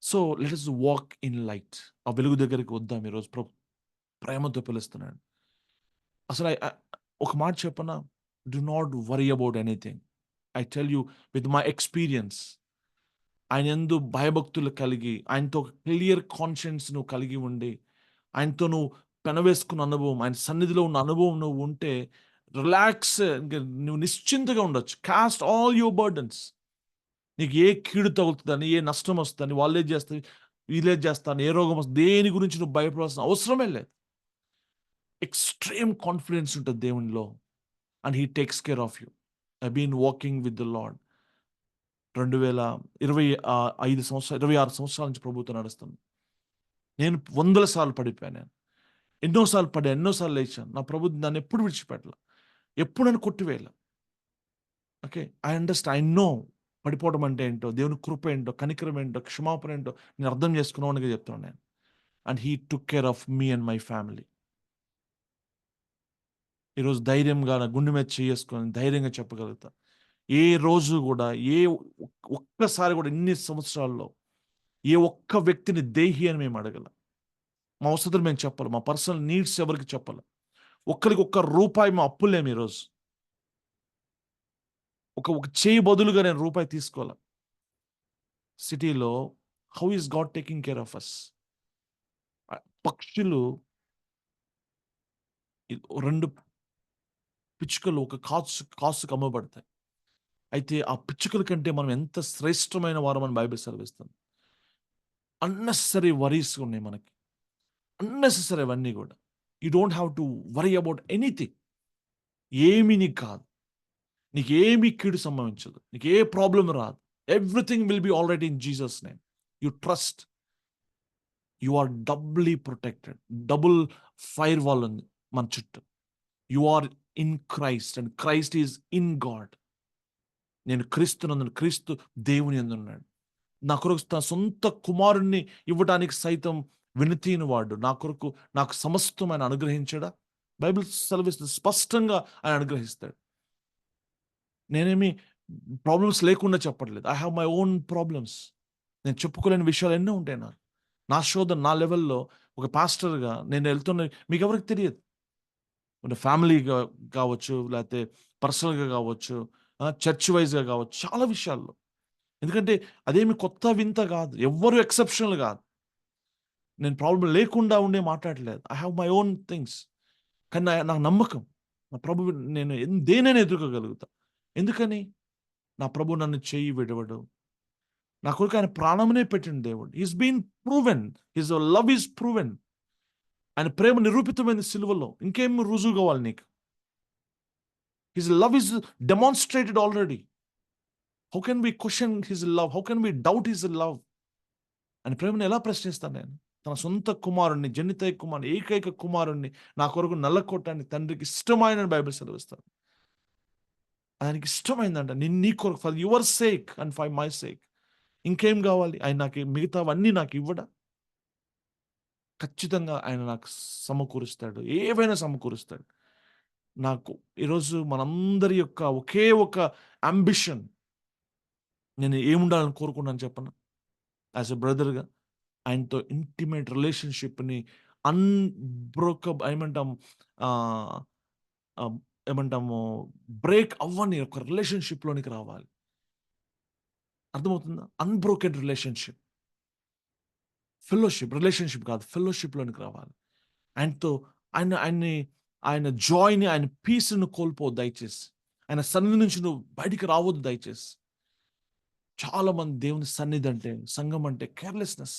Speaker 1: So, let us walk in light. ఆ వెలుగు దగ్గరికి వద్దాం ఈరోజు. ప్రేమతో పిలుస్తున్నాడు. అసలు ఒక మాట చెప్పనా? Do not worry about anything. I tell you with my experience. ఆయనయందు భయభక్తులు కలిగి, ఆయనతో ఒక క్లియర్ కాన్షియన్స్ నువ్వు కలిగి ఉండి, ఆయనతో నువ్వు పెనవేసుకున్న అనుభవం, ఆయన సన్నిధిలో ఉన్న అనుభవం నువ్వు ఉంటే, రిలాక్స్, ఇంక నువ్వు నిశ్చింతగా ఉండొచ్చు. Cost all your burdens. నీకు ఏ కీడు తగులుతదని, ఏ నష్టం వస్తదని, వాళ్ళేది చేస్తారు, వీళ్ళేది చేస్తారు, ఏ రోగం వస్తది, దేని గురించి నువ్వు భయపడాల్సిన అవసరమే లేదు. ఎక్స్‌ట్రీమ్ కాన్ఫిడెన్స్ ఉంటది దేవునిలో. And he takes care of you. I been walking with the Lord. 25 సంవత్సరాలు, 26 సంవత్సరాల నుంచి ప్రభువుతో నడుస్తున్నాను. నేను వందల సార్లు పడిపోయాను నేను. ఎన్నో సార్లు పడ్డాను. ఎన్నో సార్లు లేచాను. నా ప్రభు నన్నెప్పుడు విడిచిపెట్టల. ఎప్పుడు నన్ను కొట్టివేయల. I understand. ఐ నో పడిపోవడం అంటే ఏంటో, దేవుని కృప ఏంటో, కనికరం ఏంటో, క్షమాపణ ఏంటో నేను అర్థం చేసుకున్నవాడిగా చెప్తున్నాను నేను. And he took care of me and my family. ఈరోజు ధైర్యంగా నా గుండె మీద చేసుకొని ధైర్యంగా చెప్పగలుగుతా. ఏ రోజు కూడా ఒక్కసారి కూడా ఇన్ని సంవత్సరాల్లో ఏ ఒక్క వ్యక్తిని దేహి అని మేము అడగల. మా అవసరాలు మేము చెప్పాలి. మా పర్సనల్ నీడ్స్ ఎవరికి చెప్పాలి. ఒక్కరికి ఒక్క రూపాయి మా అప్పులేము ఈరోజు. ఒక చేయి బదులుగా నేను రూపాయి తీసుకోవాల. సిటీలో how is God taking care of us? పక్షులు 2 పిచ్చుకలు ఒక కాసుకు అమ్మబడతాయి. అయితే ఆ పిచ్చుకల కంటే మనం ఎంత శ్రేష్టమైన వారమని బైబిల్ సెలవిస్తుంది. అన్నెసెసరీ వరీస్ ఉన్నాయి మనకి. అన్నెసెసరీ అవన్నీ కూడా. You don't have to worry about anything. ఏమీ నీకు కాదు. నీకేమీ కీడు సంభవించదు. నీకు ఏ ప్రాబ్లం రాదు. Everything will be alright in Jesus name. You trust. You are doubly protected. Double fire wall ఉంది మన చుట్టూ. You are in Christ and Christ is in God. నేను క్రీస్తునందును, క్రీస్తు దేవుని యందున్నాడు. నా కొరకు తన సొంత కుమారుణ్ణి ఇవ్వడానికి సైతం వినతీని వాడు. నా కొరకు నాకు సమస్తం ఆయన అనుగ్రహించాడా? బైబిల్ సెలవిస్తుంది, స్పష్టంగా ఆయన అనుగ్రహిస్తాడు. నేనేమి ప్రాబ్లమ్స్ లేకుండా చెప్పట్లేదు. I have my own problems. నేను చెప్పుకోలేని విషయాలు ఎన్నో ఉంటాయి నాకు. నా శోధన నా లెవెల్‌లో ఒక పాస్టర్‌గా నేను వెళ్తున్న మీకు ఎవరికి తెలియదు. ఫ్యామిలీగా కావచ్చు, లేకపోతే పర్సనల్‌గా కావచ్చు, చర్చ్ వైస్‌గా కావచ్చు, చాలా విషయాల్లో. ఎందుకంటే అదేమి కొత్త వింత కాదు. ఎవ్వరు ఎక్సెప్షనల్ కాదు. నేను ప్రాబ్లమ్ లేకుండా ఉండే మాట్లాడట్లేదు. I have my own things. కానీ నాకు నమ్మకం. నా ప్రభువు నేను దేనైనా ఎదుర్కోగలుగుతా. ఎందుకని? నా ప్రభువు నన్ను చెయ్యి విడవడు. నా కొరకు ఆయన ప్రాణమునే పెట్టిన దేవుడు. He's been proven. His love is proven. ఆయన ప్రేమ నిరూపితమైంది సిలువలో. ఇంకేం రుజువు కావాలి నీకు? His love is demonstrated already. How can we question his love? How can we doubt his love? ఆయన ప్రేమను ఎలా ప్రశ్నిస్తాను నేను? తన సొంత కుమారుణ్ణి, జనితైక కుమారుని, ఏకైక కుమారుణ్ణి నా కొరకు నల్లకొట్టడానికి తండ్రికి ఇష్టమైన బైబిల్ సెలవిస్తాను. ఆయనకి ఇష్టమైందంట. నీ కొరకు, for your sake and for my sake. ఇంకేం కావాలి? ఆయన నాకు మిగతావన్నీ నాకు ఇవ్వడా? ఖచ్చితంగా ఆయన నాకు సమకూరుస్తాడు. ఏవైనా సమకూరుస్తాడు. నాకు ఈరోజు మనందరి యొక్క ఒకే ఒక అంబిషన్. నేను ఏముండాలని కోరుకున్నాను చెప్పనా? యాజ్ ఎ బ్రదర్‌గా ఆయనతో ఇంటిమేట్ రిలేషన్‌షిప్‌ని ఏమంటాం, ఆహ్, ఆహ్, ఏమంటాము, బ్రేక్ అవ్వని ఒక రిలేషన్‌షిప్‌లోనికి రావాలి. అర్థమవుతుందా? Unbroken relationship. రిలేషన్‌షిప్ కాదు. ఫెలోషిప్‌లోనికి రావాలి. ఆయనతో ఆయన జాయ్‌ని, ఆయన పీస్‌ని కోల్పోవద్దు దయచేసి. ఆయన సన్నిధి నుంచి నువ్వు బయటికి రావద్దు దయచేసి. చాలా మంది దేవుని సన్నిధి అంటే, సంఘం అంటే carelessness.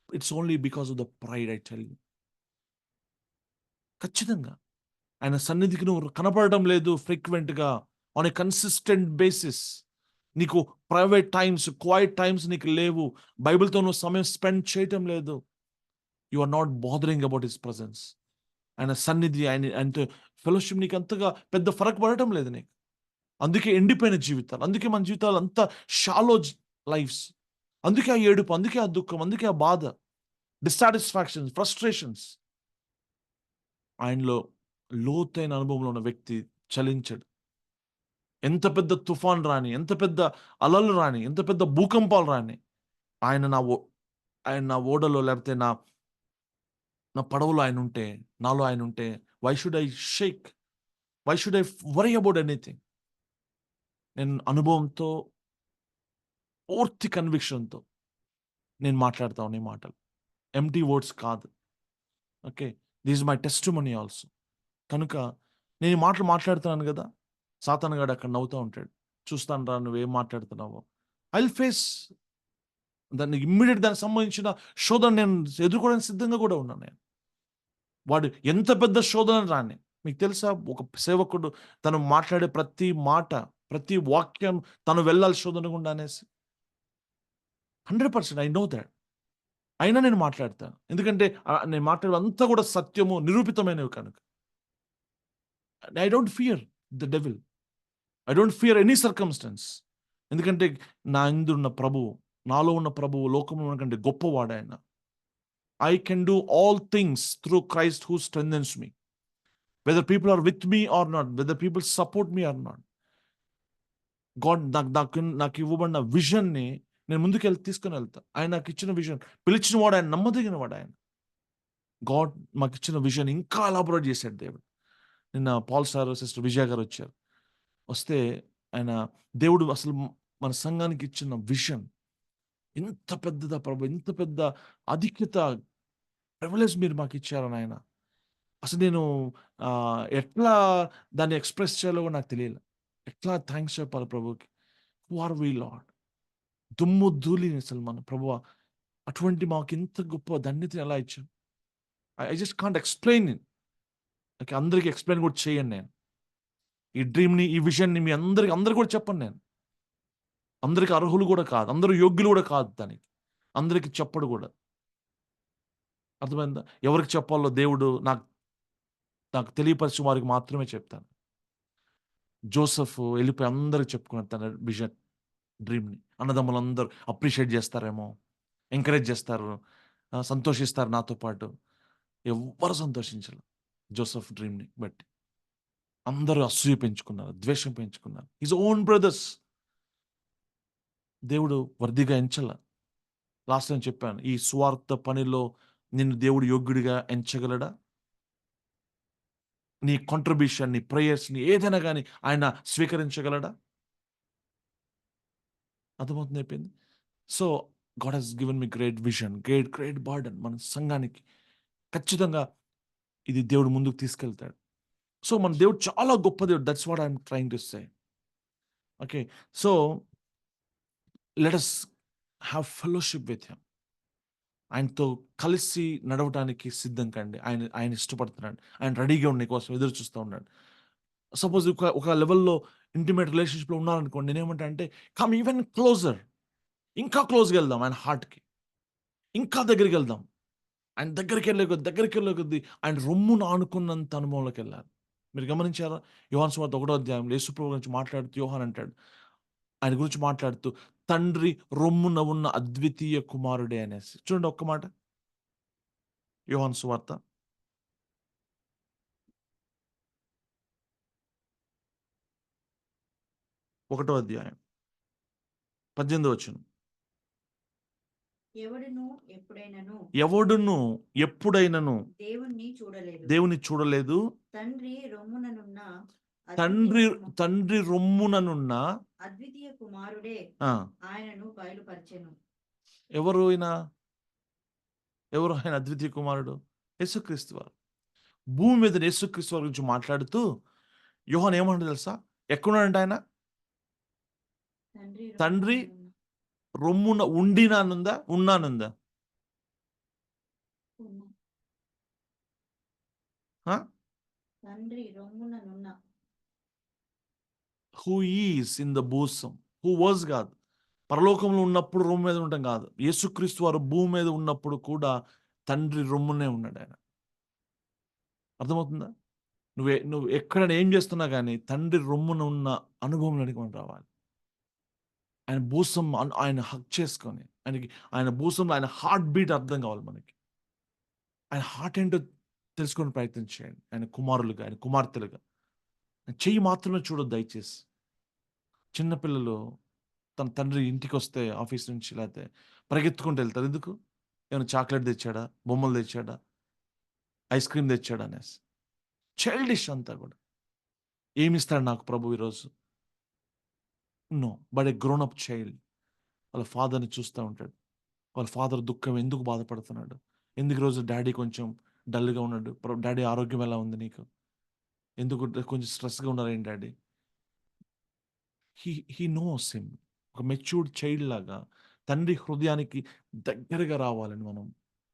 Speaker 1: It's only because of the pride, I tell you. ఖచ్చితంగా. ఆయన సన్నిధికి నువ్వు కనపడడం లేదు ఫ్రీక్వెంట్‌గా, ఆన్ ఎ కన్సిస్టెంట్ బేసిస్. నీకు ప్రైవేట్ టైమ్స్, క్వైట్ టైమ్స్ నీకు లేవు. బైబిల్‌తో నువ్వు సమయం స్పెండ్ చేయటం లేదు. You are not bothering about his presence. ఆయన సన్నిధి, ఆయనతో ఫెలోషిప్ నీకు అంతగా పెద్ద ఫరక్ పడటం లేదు నీకు. అందుకే ఎండిపోయిన జీవితాలు. అందుకే మన జీవితాలు అంతా షాలో లైఫ్స్. అందుకే ఆ ఏడుపు, అందుకే ఆ దుఃఖం, అందుకే ఆ బాధ, డిస్సాటిస్ఫాక్షన్స్, ఫ్రస్ట్రేషన్స్. ఆయనలో లోతైన అనుభవంలో ఉన్న వ్యక్తి చలించడు. ఎంత పెద్ద తుఫాన్ రాని, ఎంత పెద్ద అలలు రాని, ఎంత పెద్ద భూకంపాలు రాని, ఆయన నా ఓ ఆయన నా ఓడలో లేకపోతే నా నా పడవలో ఆయనుంటే, నాలో ఆయనుంటే, why should I shake? Why should I worry about anything? నేను అనుభవంతో, పూర్తి కన్విక్షన్‌తో నేను మాట్లాడతా ఉన్న ఈ మాటలు. ఎంప్టీ వర్డ్స్ కాదు. Okay. This is my testimony also. కనుక నేను ఈ మాటలు మాట్లాడుతున్నాను గదా! సాతాను గాడు అక్కడ నవ్వుతా ఉంటాడు. చూస్తాను రా నువ్వేం మాట్లాడుతున్నావో. ఐ విల్ ఫేస్ దానికి సంబంధించిన శోధన నేను ఎదుర్కోవడానికి సిద్ధంగా కూడా ఉన్నాను నేను. వాడు ఎంత పెద్ద శోధన రాని. మీకు తెలుసా? ఒక సేవకుడు తను మాట్లాడే ప్రతి మాట, ప్రతి వాక్యం తను వెళ్ళాలి శోధన గుండా అనేసి. 100% ఐ నో థాట్. అయినా నేను మాట్లాడతాను. ఎందుకంటే నేను మాట్లాడేదంతా కూడా సత్యము, నిరూపితమైనవి కనుక. I don't fear the devil. I don't fear any circumstance. ఎందుకంటే నా యందున్న ప్రభువు, నాలో ఉన్న ప్రభువు లోకంలో కంటే గొప్పవాడాయన. I can do all things through Christ who strengthens me. Whether people are with me or not, whether people support me or not, God నాకు ఇవ్వబడిన విజన్ని నేను ముందుకు తీసుకుని వెళ్తా. ఆయన నాకు ఇచ్చిన విజన్, పిలిచిన వాడు ఆయన, నమ్మదగిన వాడు ఆయన. గాడ్ మాకు ఇచ్చిన విజన్ ఇంకా ఎలాబొరేట్ చేశాడు దేవుడు. నిన్న పాల్ సార్, సిస్టర్ విజయ గారు వచ్చారు. వస్తే ఆయన, దేవుడు అసలు మన సంఘానికి ఇచ్చిన విజన్ ఇంత పెద్దదా ప్రభు, ఇంత పెద్ద ఆధిక్యత, ప్రివిలేజ్ మీరు మాకు ఇచ్చారని ఆయన. అసలు నేను ఎట్లా దాన్ని ఎక్స్ప్రెస్ చేయాలో కూడా నాకు తెలియలే. ఎట్లా థ్యాంక్స్ చెప్పాలి ప్రభుకి. Who are we Lord? దుమ్ము ధూళి అసలు మన ప్రభువా, అటువంటి మాకు ఇంత గొప్ప ధన్యతని ఎలా ఇచ్చాం. I just can't explain it. అందరికి ఎక్స్ప్లెయిన్ కూడా చేయను నేను. ఈ డ్రీమ్ని, ఈ విజన్ని మీ అందరు కూడా చెప్పను నేను. అందరికి అర్హులు కూడా కాదు, అందరూ యోగ్యులు కూడా కాదు దానికి. అందరికి చెప్పడు కూడా. అర్థమైందా? ఎవరికి చెప్పాలో దేవుడు నాకు తెలియపరిచిన వారికి మాత్రమే చెప్తాను. జోసెఫ్ వెళ్ళిపోయి అందరికి చెప్పుకున్నాడు తన విజన్, డ్రీమ్ని. అన్నదమ్ములు అందరూ అప్రిషియేట్ చేస్తారేమో, ఎంకరేజ్ చేస్తారు, సంతోషిస్తారు నాతో పాటు. ఎవ్వరు సంతోషించాలి జోసెఫ్ డ్రీమ్ని బట్టి. అందరూ అసూయ పెంచుకున్నారు, ద్వేషం పెంచుకున్నారు. His own brothers. దేవుడు వర్ధిగా ఎంచాల. లాస్ట్ టైం చెప్పాను, ఈ స్వార్థ పనిలో నిన్ను దేవుడు యోగ్యుడిగా ఎంచగలడా? నీ కాంట్రిబ్యూషన్, నీ ప్రేయర్స్ని ఏదైనా కానీ ఆయన స్వీకరించగలడా? అర్థమవుతుంది అయిపోయింది. So God has given me great vision, great burden మన సంఘానికి. ఖచ్చితంగా ఇది దేవుడు ముందుకు తీసుకెళ్తాడు. సో మన దేవుడు చాలా గొప్ప దేవుడు. That's what I'm trying to say. Okay, so let us have fellowship with him. ఆయనతో కలిసి నడవటానికి సిద్ధం కండి. ఆయన ఇష్టపడుతున్నాడు. ఆయన రెడీగా ఉండి కోసం ఎదురు చూస్తూ ఉన్నాడు. సపోజ్ ఒక లెవెల్లో ఇంటిమేట్ రిలేషన్షిప్లో ఉన్నారనుకోండి, నేనేమంటా అంటే కమ్ ఈవెన్ క్లోజర్. ఇంకా క్లోజ్గా వెళ్దాం ఆయన హార్ట్కి, ఇంకా దగ్గరికి వెళ్దాం. ఆయన దగ్గరికి వెళ్ళే కొద్దీ ఆయన రొమ్మును ఆనుకున్నంత అనుభవంలోకి వెళ్ళాలి. మీరు గమనించారా? యోహాను సువార్త 1వ అధ్యాయంలో యేసుప్రభు గురించి మాట్లాడుతూ యోహాన్ అంటాడు, ఆయన గురించి మాట్లాడుతూ, తండ్రి రొమ్మున ఉన్న అద్వితీయ కుమారుడే అనేసి. చూడండి ఒక్క మాట, యోహాను సువార్త 1వ అధ్యాయం 18వ వచనం. ఎవడును ఎప్పుడైనను దేవుని చూడలేదు, తండ్రి రొమ్ముననున్న
Speaker 2: అద్వితీయ కుమారుడే ఆయనను బయలుపరిచెను.
Speaker 1: ఎవరు ఆయన అద్వితీయ కుమారుడు? యేసుక్రీస్తు వారు. భూమి మీద యేసుక్రీస్తు వారి గురించి మాట్లాడుతూ యోహాను ఏమంటాడు తెలుసా? ఎక్కడున్నాడంట ఆయన? తండ్రి రొమ్మున ఉండినానుందా, ఉన్నానుందా? Who is in the bosom, who was కాదు. పరలోకంలో ఉన్నప్పుడు రొమ్ము మీద ఉండటం కాదు. యేసుక్రీస్తు వారు భూమి మీద ఉన్నప్పుడు కూడా తండ్రి రొమ్మునే ఉన్నాడు ఆయన. అర్థమవుతుందా? నువ్వు ఎక్కడైనా ఏం చేస్తున్నా కానీ తండ్రి రొమ్మున ఉన్న అనుభవంలోనికి మనం రావాలి. ఆయన భూసం, ఆయన హక్ చేసుకొని ఆయన భూసంలో ఆయన హార్ట్ బీట్ అర్థం కావాలి మనకి. ఆయన హార్ట్ ఏంటో తెలుసుకొని ప్రయత్నం చేయండి. ఆయన కుమారులుగా, ఆయన కుమార్తెలుగా. చెయ్యి మాత్రమే చూడొద్దు దయచేసి. చిన్నపిల్లలు తన తండ్రి ఇంటికి వస్తే ఆఫీస్ నుంచి, లేకపోతే పరిగెత్తుకుంటూ వెళ్తారు. ఎందుకు? ఏమైనా చాక్లెట్ తెచ్చాడా, బొమ్మలు తెచ్చాడా, ఐస్ క్రీమ్ తెచ్చాడా అనేసి. చైల్డిష్ అంతా కూడా. ఏమిస్తాడు నాకు ప్రభు ఈరోజు? No, but a grown up child వాళ్ళ ఫాదర్ని చూస్తూ ఉంటాడు. వాళ్ళ ఫాదర్ దుఃఖం, ఎందుకు బాధపడుతున్నాడు, ఎందుకు ఈరోజు డాడీ కొంచెం డల్గా ఉన్నాడు, డాడీ ఆరోగ్యం ఎలా ఉంది, నీకు ఎందుకు కొంచెం స్ట్రెస్గా ఉన్నారేంటి డాడీ? He knows him. ఒక మెచ్యూర్డ్ చైల్డ్ లాగా తండ్రి హృదయానికి దగ్గరగా రావాలని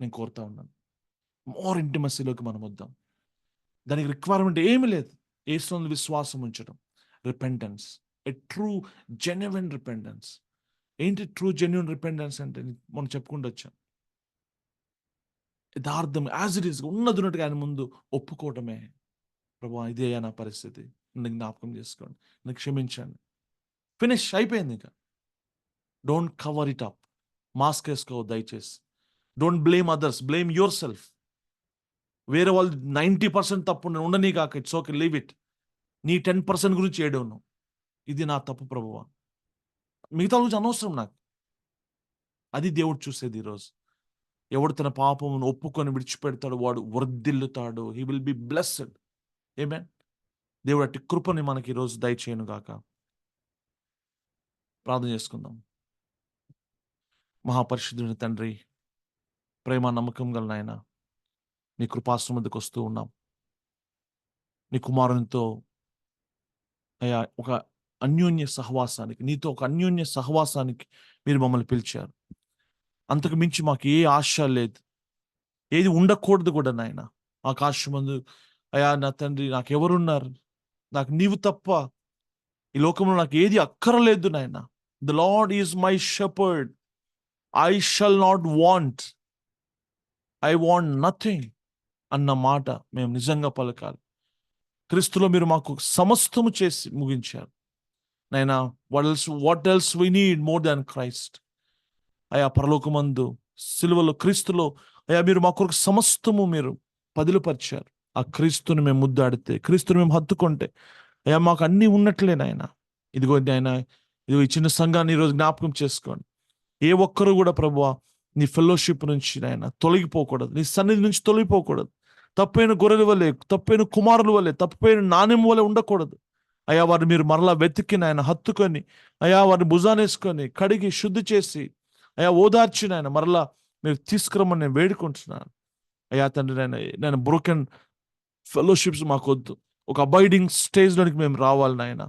Speaker 1: నేను కోరుతా ఉన్నాను. మోర్ ఇంటిమసీలోకి మనం వద్దాం. దానికి రిక్వైర్మెంట్ ఏమీ లేదు. యేసునందు విశ్వాసం ఉంచడం, రిపెంటెన్స్, ఏ ట్రూ జెన్యున్ రిపెంటెన్స్. ఏంటి ట్రూ జెన్యున్ రిపెంటెన్స్ అంటే? మనం చెప్పుకుంటూ వచ్చాం, యథార్థం యాజ్ ఇట్ ఈస్ ఉన్నట్టుగా ఆయన ముందు ఒప్పుకోవటమే. ప్రభు ఇదే నా పరిస్థితి, నన్ను జ్ఞాపకం చేసుకోండి, నన్ను క్షమించండి. ఫినిష్ అయిపోయింది. ఇంకా don't cover it up. Mask వేసుకోవద్దు దయచేసి. Don't blame others, blame yourself. వేరే వాళ్ళు 90% తప్పు ఉండని కాక, ఇట్స్ ఓకే, లీవ్ ఇట్. నీ 10% గురించి ఏడవను. ఇది నా తప్పు ప్రభువా, మిగతా గురించి అనవసరం నాకు. అది దేవుడు చూసేది ఈరోజు. ఎవడు తన పాపమును ఒప్పుకొని విడిచిపెడతాడు వాడు వర్ధిల్లుతాడు. He will be blessed. ఆమేన్. దేవుడు అట్టి కృపని మనకి ఈరోజు దయచేయను గాక. ప్రార్థన చేసుకుందాం. మహాపరిశుద్ధుని తండ్రి, ప్రేమ నమ్మకం గల నాయన, నీ కృపాసనం ముందుకు వస్తూ ఉన్నాం. నీ కుమారునితో అయ్యా ఒక అన్యోన్య సహవాసానికి, నీతో ఒక అన్యోన్య సహవాసానికి మీరు మమ్మల్ని పిలిచారు. అంతకు మించి మాకు ఏ ఆశ లేదు, ఏది ఉండకూడదు కూడా నాయన. ఆకాశమందు అయ్యా నా తండ్రి, నాకెవరున్నారు? నాకు నీవు తప్ప ఈ లోకంలో నాకు ఏది అక్కరలేదు నాయన. The lord is my shepherd, I shall not want, I want nothing అన్న మాట మేము నిజంగా పలకాలి. క్రీస్తులో మీరు మాకు సమస్తము చేసి ముగించారు నైనా. What else we need more than Christ. అయా పరలోకమందు సిలువలో క్రీస్తులో అయా మీరు మా కొరకు సమస్తము మీరు పదిలపరిచారు. ఆ క్రీస్తుని మేము ముద్దాడితే, క్రీస్తుని మేము హత్తుకుంటే అయ్యా మాకు అన్నీ ఉన్నట్లే నాయన. ఇదిగో నాయన, ఇదిగో ఈ చిన్న సంఘాన్ని ఈరోజు జ్ఞాపకం చేసుకోండి. ఏ ఒక్కరు కూడా ప్రభువా నీ ఫెలోషిప్ నుంచి నాయన తొలగిపోకూడదు, నీ సన్నిధి నుంచి తొలగిపోకూడదు. తప్పైన గొర్రెల వల్లే, తప్పైన కుమారుల వల్లే, తప్పైన నాణ్యం వల్లే ఉండకూడదు. అయ్యా వారిని మీరు మరలా వెతికి నాయన హత్తుకొని, అయ్యా వారిని భుజానేసుకొని కడిగి శుద్ధి చేసి అయ్యా ఓదార్చి నాయన మరలా మీరు తీసుకురమ్మని నేను వేడుకుంటున్నాను. అయ్యా తండ్రి, నేను బ్రోకెన్ ఫెలోషిప్స్ మాకు వద్దు. ఒక అబైడింగ్ స్టేజ్లోనికి మేము రావాలి నాయన.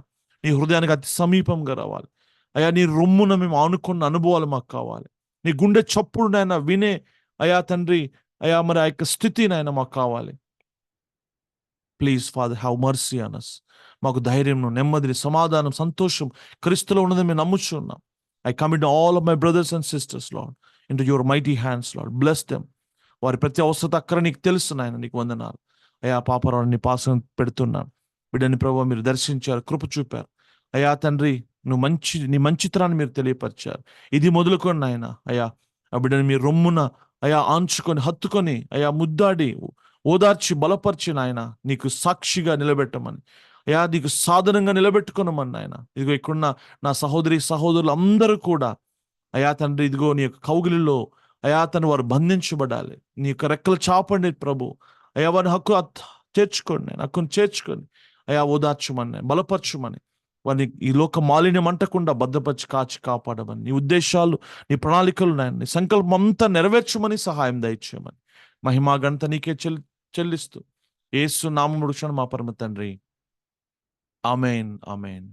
Speaker 1: నీ హృదయానికి అతి సమీపంగా రావాలి అయ్యా. నీ రొమ్మున మేము ఆనుకున్న అనుభవాలు మాకు కావాలి. నీ గుండె చప్పుడు నాయన వినే అయ్యా తండ్రి, అయ్యా మరి ఆ యొక్క స్థితి నాయన మాకు కావాలి. Please father, have mercy on us. మాకు ధైర్యం, నెమ్మదిని, సమాధానం, సంతోషం క్రీస్తులో ఉన్నదని మేము నమ్ముచున్నాం. I commit all of my brothers and sisters, Lord, into your mighty hands, Lord. Bless them. వారి ప్రతి అవసరత అక్కర నీకు తెలుసు నాయన. నీకు వందనాలు అయ్యా. పాపరావుని పాసం పెడుతున్నాను. బిడ్డని ప్రభావ మీరు దర్శించారు, కృప చూపారు అయ్యా తండ్రి. నీ మంచితనాన్ని మీరు తెలియపరిచారు. ఇది మొదలుకొని నాయన అయ్యా ఆ బిడ్డని మీరు రొమ్మున అయ్యా ఆంచుకొని హత్తుకొని అయ్యా ముద్దాడి ఓదార్చి బలపరిచి నాయన నీకు సాక్షిగా నిలబెట్టమని అయ్యా, నీకు సాధనంగా నిలబెట్టుకున్నామని నాయన. ఇదిగో ఇక్కడున్న నా సహోదరి సహోదరులు అందరూ కూడా అయ్యా తండ్రి, ఇదిగో నీ యొక్క కౌగిలిలో అయ్యా తను వారు బంధించబడాలి. నీ యొక్క రెక్కలు చాపండి ప్రభు అయ్యా. వారిని చేర్చుకోండి, హక్కును చేర్చుకొని అయ్యా ఓదార్చుమని, బలపరచుమని, వారిని ఈ లోక మాలిన్యం అంటకుండా భద్రపరిచి కాచి కాపాడమని, నీ ఉద్దేశాలు, నీ ప్రణాళికలు నాయన, నీ సంకల్పం అంతా నెరవేర్చమని సహాయం దయచేయమని మహిమా ఘనత నీకే చెల్లిస్తూ యేసు నామమున మా పరమ తండ్రి. ఆమేన్, ఆమేన్.